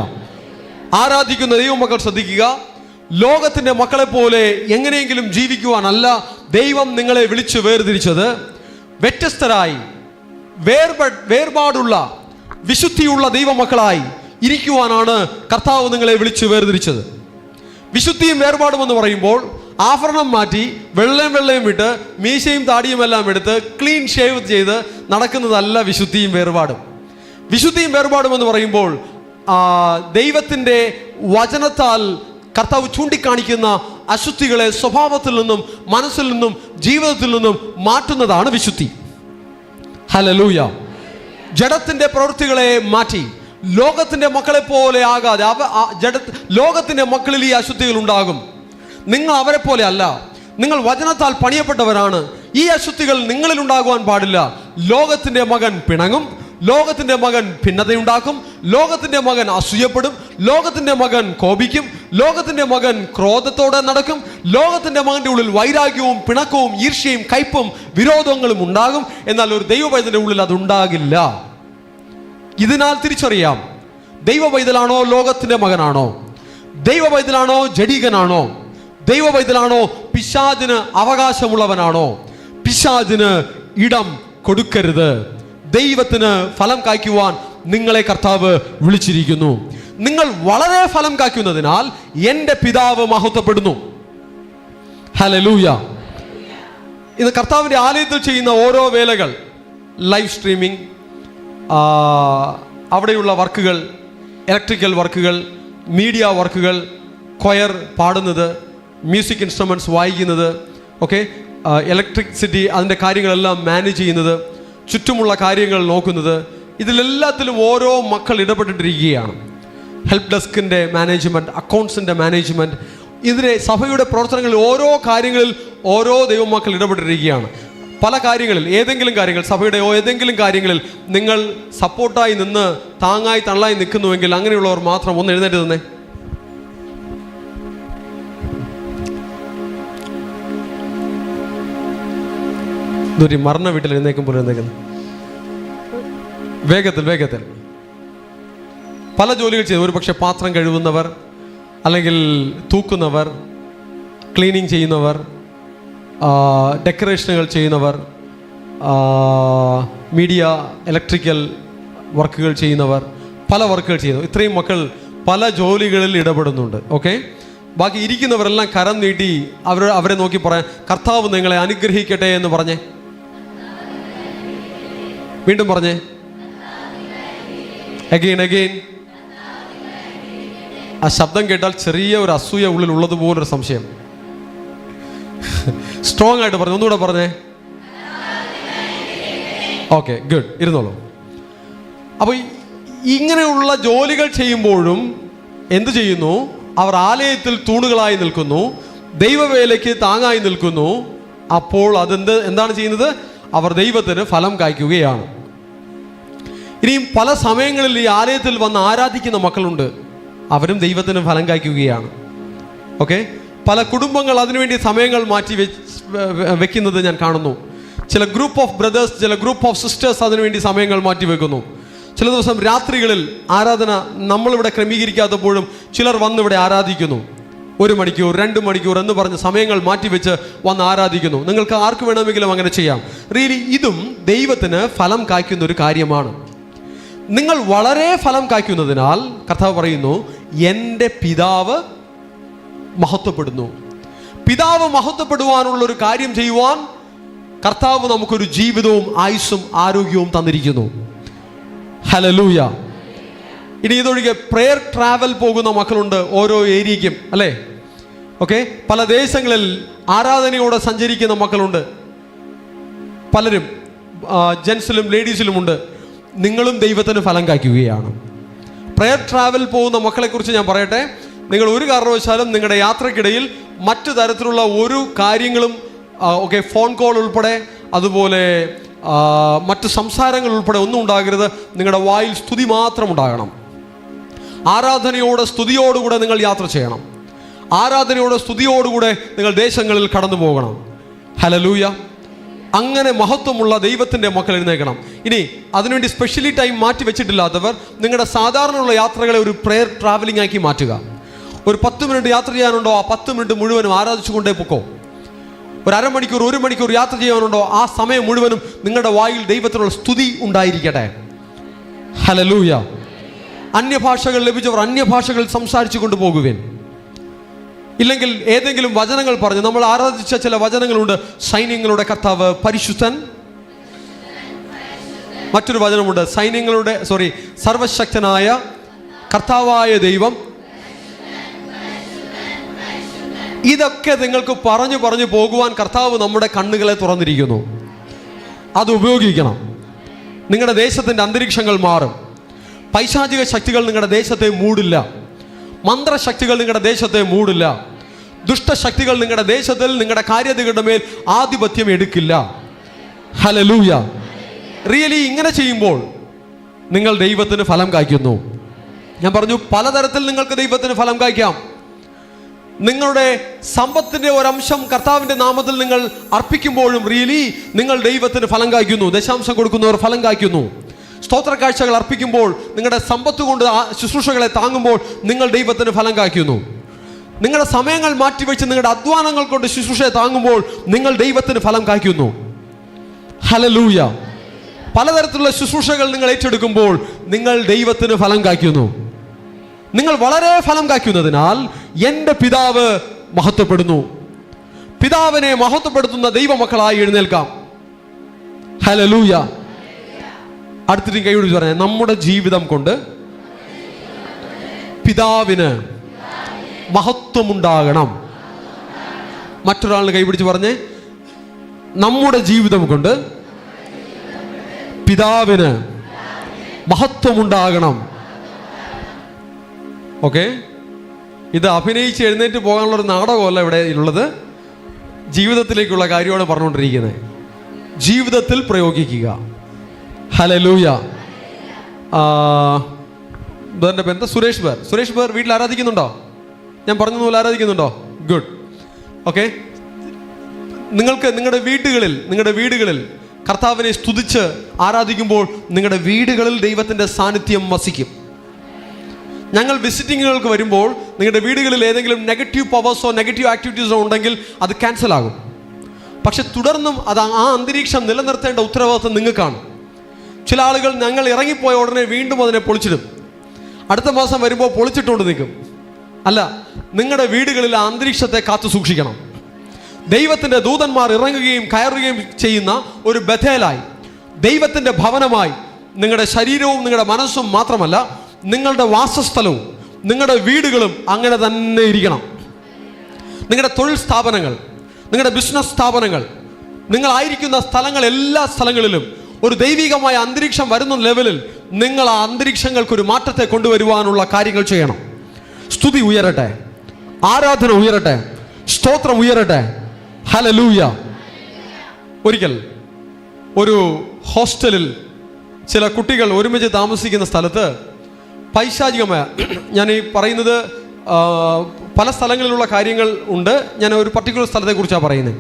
ആരാധിക്കുന്ന ദൈവമക്കൾ ശ്രദ്ധിക്കുക, ലോകത്തിൻ്റെ മക്കളെ പോലെ എങ്ങനെയെങ്കിലും ജീവിക്കുവാനല്ല ദൈവം നിങ്ങളെ വിളിച്ച് വേർതിരിച്ചത്. വ്യത്യസ്തരായി, വേർപാടുള്ള, വിശുദ്ധിയുള്ള ദൈവമക്കളായി ഇരിക്കുവാനാണ് കർത്താവ് നിങ്ങളെ വിളിച്ച് വേർതിരിച്ചത്. വിശുദ്ധിയും വേർപാടും എന്ന് പറയുമ്പോൾ ആഭരണം മാറ്റി വെള്ളയും വിട്ട് മീശയും താടിയും എല്ലാം എടുത്ത് ക്ലീൻ ഷേവ് ചെയ്ത് നടക്കുന്നതല്ല വിശുദ്ധിയും വേർപാടും. വിശുദ്ധിയും വേർപാടും എന്ന് പറയുമ്പോൾ ദൈവത്തിൻ്റെ വചനത്താൽ കർത്താവ് ചൂണ്ടിക്കാണിക്കുന്ന അശുദ്ധികളെ സ്വഭാവത്തിൽ നിന്നും, മനസ്സിൽ നിന്നും, ജീവിതത്തിൽ നിന്നും മാറ്റുന്നതാണ് വിശുദ്ധി. ഹല്ലേലൂയ. ജഡത്തിൻ്റെ പ്രവൃത്തികളെ മാറ്റി ലോകത്തിൻ്റെ മക്കളെ പോലെ ആകാതെ, ലോകത്തിൻ്റെ മക്കളിൽ ഈ അശുദ്ധികൾ ഉണ്ടാകും. നിങ്ങൾ അവരെ പോലെ അല്ല. നിങ്ങൾ വചനത്താൽ പണിയപ്പെട്ടവരാണ്. ഈ അശുദ്ധികൾ നിങ്ങളിൽ ഉണ്ടാകുവാൻ പാടില്ല. ലോകത്തിൻ്റെ മകൻ പിണങ്ങും, ലോകത്തിൻ്റെ മകൻ ഭിന്നതയുണ്ടാക്കും, ലോകത്തിൻ്റെ മകൻ അസൂയപ്പെടും, ലോകത്തിൻ്റെ മകൻ കോപിക്കും, ലോകത്തിൻ്റെ മകൻ ക്രോധത്തോടെ നടക്കും, ലോകത്തിൻ്റെ മകൻ്റെ ഉള്ളിൽ വൈരാഗ്യവും പിണക്കവും ഈർഷ്യയും കയ്പും വിരോധങ്ങളും ഉണ്ടാകും. എന്നാൽ ഒരു ദൈവപൈതലിൻ്റെ ഉള്ളിൽ അതുണ്ടാകില്ല. ഇതിനാൽ തിരിച്ചറിയാം, ദൈവപൈതലാണോ ലോകത്തിൻ്റെ മകനാണോ, ദൈവപൈതലാണോ ജഡീകനാണോ, ദൈവപൈതലാണോ പിശാചിന് അവകാശമുള്ളവനാണോ. പിശാചിന് ഇടം കൊടുക്കരുത്. ദൈവത്തിന് ഫലം കായ്ക്കുവാൻ നിങ്ങളെ കർത്താവ് വിളിച്ചിരിക്കുന്നു. നിങ്ങൾ വളരെ ഫലം കായ്ക്കുന്നതിനാൽ എൻ്റെ പിതാവ് മഹത്വപ്പെടുന്നു. ഹല്ലേലൂയ. ഇന്ന് കർത്താവിൻ്റെ ആലയത്തിൽ ചെയ്യുന്ന ഓരോ വേലകൾ, ലൈവ് സ്ട്രീമിംഗ്, അവിടെയുള്ള വർക്കുകൾ, ഇലക്ട്രിക്കൽ വർക്കുകൾ, മീഡിയ വർക്കുകൾ, കൊയർ പാടുന്നത്, മ്യൂസിക് ഇൻസ്ട്രുമെൻറ്റ്സ് വായിക്കുന്നത്, ഓക്കെ, ഇലക്ട്രിസിറ്റി, അതിൻ്റെ കാര്യങ്ങളെല്ലാം മാനേജ് ചെയ്യുന്നത്, ചുറ്റുമുള്ള കാര്യങ്ങൾ നോക്കുന്നത്, ഇതിലെല്ലാത്തിലും ഓരോ മക്കൾ ഇടപെട്ടിട്ടിരിക്കുകയാണ്. ഹെൽപ്പ് ഡെസ്കിൻ്റെ മാനേജ്മെൻറ്റ്, അക്കൗണ്ട്സിൻ്റെ മാനേജ്മെൻറ്റ്, ഇതിനെ സഭയുടെ പ്രവർത്തനങ്ങളിൽ ഓരോ കാര്യങ്ങളിൽ ഓരോ ദൈവമക്കൾ ഇടപെട്ടിരിക്കുകയാണ്. പല കാര്യങ്ങളിൽ, ഏതെങ്കിലും കാര്യങ്ങൾ, സഭയുടെ ഏതെങ്കിലും കാര്യങ്ങളിൽ നിങ്ങൾ സപ്പോർട്ടായി നിന്ന് താങ്ങായി തള്ളായി നിൽക്കുന്നുവെങ്കിൽ അങ്ങനെയുള്ളവർ മാത്രം ഒന്ന് എഴുന്നേറ്റ് നിന്നേ. ഇതൊരു മരണ വീട്ടിൽ എഴുന്നേക്കുമ്പോൾ എഴുന്നേക്കുന്നു. വേഗത്തിൽ പല ജോലികൾ ചെയ്തു. ഒരു പക്ഷെ പാത്രം കഴുകുന്നവർ, അല്ലെങ്കിൽ തൂക്കുന്നവർ, ക്ലീനിങ് ചെയ്യുന്നവർ, ഡെക്കറേഷനുകൾ ചെയ്യുന്നവർ, മീഡിയ ഇലക്ട്രിക്കൽ വർക്കുകൾ ചെയ്യുന്നവർ, പല വർക്കുകൾ ചെയ്യുന്നു. ഇത്രയും മക്കൾ പല ജോലികളിൽ ഇടപെടുന്നുണ്ട്. ഓക്കെ, ബാക്കി ഇരിക്കുന്നവരെല്ലാം കരം നീട്ടി അവരെ നോക്കി പറയാൻ, കർത്താവ് നിങ്ങളെ അനുഗ്രഹിക്കട്ടെ എന്ന് പറഞ്ഞേ. വീണ്ടും പറഞ്ഞേ, അഗെയിൻ. ആ ശബ്ദം കേട്ടാൽ ചെറിയ ഒരു അസൂയ ഉള്ളിൽ ഉള്ളതുപോലൊരു സംശയം. സ്ട്രോങ് ആയിട്ട് പറഞ്ഞു, ഒന്നുകൂടെ പറഞ്ഞേ. ഓക്കെ, ഗുഡ്, ഇരുന്നോളൂ. അപ്പോൾ ഇങ്ങനെയുള്ള ജോലികൾ ചെയ്യുമ്പോഴും എന്തു ചെയ്യുന്നു? അവർ ആലയത്തിൽ തൂണുകളായി നിൽക്കുന്നു, ദൈവവേലയ്ക്ക് താങ്ങായി നിൽക്കുന്നു. അപ്പോൾ എന്താണ് ചെയ്യുന്നത്? അവർ ദൈവത്തിന് ഫലം കായ്ക്കുകയാണ്. ഇനിയും പല സമയങ്ങളിൽ ഈ ആലയത്തിൽ വന്ന് ആരാധിക്കുന്ന മക്കളുണ്ട്, അവരും ദൈവത്തിന് ഫലം കായ്ക്കുകയാണ്. ഓക്കെ, പല കുടുംബങ്ങൾ അതിനുവേണ്ടി സമയങ്ങൾ മാറ്റി വെക്കുന്നത് ഞാൻ കാണുന്നു. ചില ഗ്രൂപ്പ് ഓഫ് ബ്രദേഴ്സ്, ചില ഗ്രൂപ്പ് ഓഫ് സിസ്റ്റേഴ്സ് അതിനുവേണ്ടി സമയങ്ങൾ മാറ്റി വെക്കുന്നു. ചില ദിവസം രാത്രികളിൽ ആരാധന നമ്മളിവിടെ ക്രമീകരിക്കാത്തപ്പോഴും ചിലർ വന്നിവിടെ ആരാധിക്കുന്നു. 1 മണിക്കൂർ 2 മണിക്കൂർ എന്ന് പറഞ്ഞ് സമയങ്ങൾ മാറ്റിവെച്ച് വന്ന് ആരാധിക്കുന്നു. നിങ്ങൾക്ക് ആർക്ക് വേണമെങ്കിലും അങ്ങനെ ചെയ്യാം. റിയലി ഇതും ദൈവത്തിന് ഫലം കായ്ക്കുന്ന ഒരു കാര്യമാണ്. നിങ്ങൾ വളരെ ഫലം കായ്ക്കുന്നതിനാൽ കർത്താവ് പറയുന്നു, എൻ്റെ പിതാവ് മഹത്വപ്പെടുന്നു. പിതാവ് മഹത്വപ്പെടുവാനുള്ളൊരു കാര്യം ചെയ്യുവാൻ കർത്താവ് നമുക്കൊരു ജീവിതവും ആയുസ്സും ആരോഗ്യവും തന്നിരിക്കുന്നു. ഹല്ലേലൂയ. ഇനി ഇതൊഴികെ പ്രെയർ ട്രാവൽ പോകുന്ന മക്കളുണ്ട് ഓരോ ഏരിയയ്ക്കും, അല്ലേ? ഓക്കെ, പല ദേശങ്ങളിൽ ആരാധനയോടെ സഞ്ചരിക്കുന്ന മക്കളുണ്ട്. പലരും ജെൻസിലും ലേഡീസിലുമുണ്ട്. നിങ്ങളും ദൈവത്തിന് ഫലം കായ്ക്കുകയാണ്. പ്രെയർ ട്രാവൽ പോകുന്ന മക്കളെക്കുറിച്ച് ഞാൻ പറയട്ടെ. നിങ്ങൾ ഒരു കാരണവശാലും നിങ്ങളുടെ യാത്രക്കിടയിൽ മറ്റു തരത്തിലുള്ള ഒരു കാര്യങ്ങളും ഫോൺ കോൾ ഉൾപ്പെടെ, അതുപോലെ മറ്റ് സംസാരങ്ങൾ ഉൾപ്പെടെ ഒന്നും ഉണ്ടാകരുത്. നിങ്ങളുടെ വായിൽ സ്തുതി മാത്രം ഉണ്ടാകണം. ആരാധനയോടെ സ്തുതിയോടുകൂടെ നിങ്ങൾ യാത്ര ചെയ്യണം. ആരാധനയോടെ സ്തുതിയോടുകൂടെ നിങ്ങൾ ദേശങ്ങളിൽ കടന്നു പോകണം. ഹല്ലേലൂയ. അങ്ങനെ മഹത്വമുള്ള ദൈവത്തിൻ്റെ മക്കൾ എഴുന്നേൽക്കണം. ഇനി അതിനുവേണ്ടി സ്പെഷ്യലി ടൈം മാറ്റി വെച്ചിട്ടില്ലാത്തവർ നിങ്ങളുടെ സാധാരണയുള്ള യാത്രകളെ ഒരു പ്രെയർ ട്രാവലിംഗ് ആക്കി മാറ്റുക. ഒരു 10 മിനിറ്റ് യാത്ര ചെയ്യാനുണ്ടോ, ആ 10 മിനിറ്റ് മുഴുവനും ആരാധിച്ചുകൊണ്ടേ പൊക്കോ. ഒരു അരമണിക്കൂർ 1 മണിക്കൂർ യാത്ര ചെയ്യാനുണ്ടോ, ആ സമയം മുഴുവനും നിങ്ങളുടെ വായിൽ ദൈവത്തിനുള്ള സ്തുതി ഉണ്ടായിരിക്കട്ടെ. ഹല്ലേലൂയ. അന്യഭാഷകൾ ലഭിച്ചവർ അന്യഭാഷകൾ സംസാരിച്ചു കൊണ്ടുപോകുവേൻ. ഇല്ലെങ്കിൽ ഏതെങ്കിലും വചനങ്ങൾ പറഞ്ഞ്, നമ്മൾ ആരാധിച്ച ചില വചനങ്ങളുണ്ട്. സൈന്യങ്ങളുടെ കർത്താവ് പരിശുദ്ധൻ. മറ്റൊരു വചനമുണ്ട്, സർവശക്തനായ കർത്താവായ ദൈവം. ഇതൊക്കെ നിങ്ങൾക്ക് പറഞ്ഞു പറഞ്ഞു പോകുവാൻ കർത്താവ് നമ്മുടെ കണ്ണുകളെ തുറന്നിരിക്കുന്നു. അത് ഉപയോഗിക്കണം. നിങ്ങളുടെ ദേശത്തിൻ്റെ അന്തരീക്ഷങ്ങൾ മാറും. പൈശാചിക ശക്തികൾ നിങ്ങളുടെ ദേശത്തെ മൂടില്ല. മന്ത്രശക്തികൾ നിങ്ങളുടെ ദേശത്തെ മൂടില്ല. ദുഷ്ടശക്തികൾ നിങ്ങളുടെ ദേശത്തിൽ നിങ്ങളുടെ കാര്യതകളുടെ മേൽ ആധിപത്യം എടുക്കില്ല. ഹല്ലേലൂയ. റിയലി ഇങ്ങനെ ചെയ്യുമ്പോൾ നിങ്ങൾ ദൈവത്തിന് ഫലം കായ്ക്കുന്നു. ഞാൻ പറഞ്ഞു, പലതരത്തിൽ നിങ്ങൾക്ക് ദൈവത്തിന് ഫലം കായ്ക്കാം. നിങ്ങളുടെ സമ്പത്തിൻ്റെ ഒരംശം കർത്താവിൻ്റെ നാമത്തിൽ നിങ്ങൾ അർപ്പിക്കുമ്പോഴും റിയലി നിങ്ങൾ ദൈവത്തിന് ഫലം കായ്ക്കുന്നു. ദശാംശം കൊടുക്കുന്നവർ ഫലം കായ്ക്കുന്നു. സ്തോത്ര കാഴ്ചകൾ അർപ്പിക്കുമ്പോൾ, നിങ്ങളുടെ സമ്പത്ത് കൊണ്ട് ശുശ്രൂഷകളെ താങ്ങുമ്പോൾ നിങ്ങൾ ദൈവത്തിന് ഫലം കായ്ക്കുന്നു. നിങ്ങളുടെ സമയങ്ങൾ മാറ്റിവെച്ച് നിങ്ങളുടെ അധ്വാനങ്ങൾ കൊണ്ട് ശുശ്രൂഷയെ താങ്ങുമ്പോൾ നിങ്ങൾ ദൈവത്തിന് ഫലം കായ്ക്കുന്നു. ഹല്ലേലൂയ. പലതരത്തിലുള്ള ശുശ്രൂഷകൾ നിങ്ങൾ ഏറ്റെടുക്കുമ്പോൾ നിങ്ങൾ ദൈവത്തിന് ഫലം കായ്ക്കുന്നു. നിങ്ങൾ വളരെ ഫലം കായ്ക്കുന്നതിനാൽ എൻ്റെ പിതാവ് മഹത്വപ്പെടുന്നു. പിതാവിനെ മഹത്വപ്പെടുത്തുന്ന ദൈവമക്കളായി എഴുന്നേൽക്കാം. ഹല്ലേലൂയ. അടുത്തിട്ട് കൈ പിടിച്ച് പറഞ്ഞേ, നമ്മുടെ ജീവിതം കൊണ്ട് പിതാവിന് മഹത്വമുണ്ടാകണം. മറ്റൊരാളിന് കൈ പിടിച്ച് പറഞ്ഞേ, നമ്മുടെ ജീവിതം കൊണ്ട് പിതാവിന് മഹത്വമുണ്ടാകണം. ഓക്കെ, ഇത് അഭിനയിച്ച് എഴുന്നേറ്റ് പോകാനുള്ളൊരു നാടകമല്ല ഇവിടെ ഉള്ളത്. ജീവിതത്തിലേക്കുള്ള കാര്യമാണ് പറഞ്ഞുകൊണ്ടിരിക്കുന്നത്. ജീവിതത്തിൽ പ്രയോഗിക്കുക. ഹല്ലേലൂയ. എന്താ സുരേഷ് ബേർ വീട്ടിൽ ആരാധിക്കുന്നുണ്ടോ? ഞാൻ പറഞ്ഞതുപോലെ ആരാധിക്കുന്നുണ്ടോ? ഗുഡ്. ഓക്കെ, നിങ്ങൾക്ക് നിങ്ങളുടെ വീടുകളിൽ കർത്താവിനെ സ്തുതിച്ച് ആരാധിക്കുമ്പോൾ നിങ്ങളുടെ വീടുകളിൽ ദൈവത്തിൻ്റെ സാന്നിധ്യം വസിക്കും. ഞങ്ങൾ വിസിറ്റിങ്ങുകൾക്ക് വരുമ്പോൾ നിങ്ങളുടെ വീടുകളിൽ ഏതെങ്കിലും നെഗറ്റീവ് പവേഴ്സോ നെഗറ്റീവ് ആക്ടിവിറ്റീസോ ഉണ്ടെങ്കിൽ അത് ക്യാൻസൽ ആകും. പക്ഷെ തുടർന്നും ആ അന്തരീക്ഷം നിലനിർത്തേണ്ട ഉത്തരവാദിത്വം നിങ്ങൾക്കാണ്. ചില ആളുകൾ ഞങ്ങൾ ഇറങ്ങിപ്പോയ ഉടനെ വീണ്ടും അതിനെ പൊളിച്ചിടും. അടുത്ത മാസം വരുമ്പോൾ പൊളിച്ചിട്ടുകൊണ്ട് നിൽക്കും. അല്ല, നിങ്ങളുടെ വീടുകളിൽ ആ അന്തരീക്ഷത്തെ കാത്തു സൂക്ഷിക്കണം. ദൈവത്തിൻ്റെ ദൂതന്മാർ ഇറങ്ങുകയും കയറുകയും ചെയ്യുന്ന ഒരു ബഥേലായി, ദൈവത്തിൻ്റെ ഭവനമായി നിങ്ങളുടെ ശരീരവും നിങ്ങളുടെ മനസ്സും മാത്രമല്ല, നിങ്ങളുടെ വാസസ്ഥലവും നിങ്ങളുടെ വീടുകളും അങ്ങനെ തന്നെ ഇരിക്കണം. നിങ്ങളുടെ തൊഴിൽ സ്ഥാപനങ്ങൾ, നിങ്ങളുടെ ബിസിനസ് സ്ഥാപനങ്ങൾ, നിങ്ങളായിരിക്കുന്ന സ്ഥലങ്ങൾ, എല്ലാ സ്ഥലങ്ങളിലും ഒരു ദൈവികമായ അന്തരീക്ഷം വരുന്ന ലെവലിൽ നിങ്ങൾ ആ അന്തരീക്ഷങ്ങൾക്കൊരു മാറ്റത്തെ കൊണ്ടുവരുവാനുള്ള കാര്യങ്ങൾ ചെയ്യണം. സ്തുതി ഉയരട്ടെ, ആരാധന ഉയരട്ടെ, സ്തോത്രം ഉയരട്ടെ. ഹല്ലേലൂയ. ഒരിക്കൽ ഒരു ഹോസ്റ്റലിൽ ചില കുട്ടികൾ ഒരുമിച്ച് താമസിക്കുന്ന സ്ഥലത്ത് പൈശാചികമായ, ഞാൻ ഈ പറയുന്നത് പല സ്ഥലങ്ങളിലുള്ള കാര്യങ്ങൾ ഉണ്ട്, ഞാൻ ഒരു പർട്ടിക്കുലർ സ്ഥലത്തെക്കുറിച്ചാണ് പറയുന്നത്.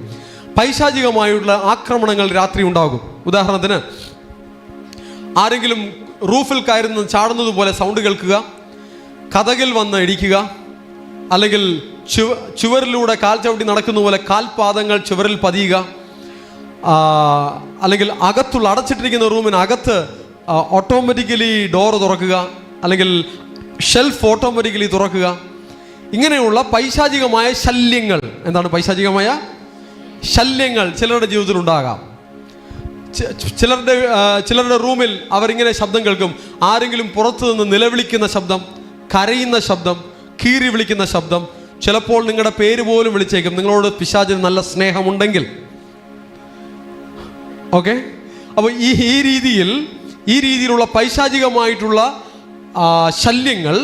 പൈശാചികമായുള്ള ആക്രമണങ്ങൾ രാത്രി ഉണ്ടാകും. ഉദാഹരണത്തിന്, ആരെങ്കിലും റൂഫിൽ കയറുന്ന ചാടുന്നത് പോലെ സൗണ്ട് കേൾക്കുക, കതകിൽ വന്ന് ഇടിക്കുക, അല്ലെങ്കിൽ ചുവരിലൂടെ കാൽ ചവിട്ടി നടക്കുന്ന പോലെ കാൽപാദങ്ങൾ ചുവരിൽ പതിയുക, അല്ലെങ്കിൽ അകത്തുള്ള അടച്ചിട്ടിരിക്കുന്ന റൂമിനകത്ത് ഓട്ടോമാറ്റിക്കലി ഡോറ് തുറക്കുക, അല്ലെങ്കിൽ ഷെൽഫ് ഓട്ടോമാറ്റിക്കലി തുറക്കുക. ഇങ്ങനെയുള്ള പൈശാചികമായ ശല്യങ്ങൾ, എന്താണ് പൈശാചികമായ ശല്യങ്ങൾ ചിലരുടെ ജീവിതത്തിൽ ഉണ്ടാകാം. ചിലരുടെ റൂമിൽ അവരിങ്ങനെ ശബ്ദം കേൾക്കും. ആരെങ്കിലും പുറത്തു നിന്ന് നിലവിളിക്കുന്ന ശബ്ദം, കരയുന്ന ശബ്ദം, കീറി വിളിക്കുന്ന ശബ്ദം. ചിലപ്പോൾ നിങ്ങളുടെ പേര് പോലും വിളിച്ചേക്കും, നിങ്ങളോട് പിശാചിന് നല്ല സ്നേഹമുണ്ടെങ്കിൽ. ഓക്കെ, അപ്പോൾ ഈ രീതിയിലുള്ള പൈശാചികമായിട്ടുള്ള ശല്യങ്ങൾ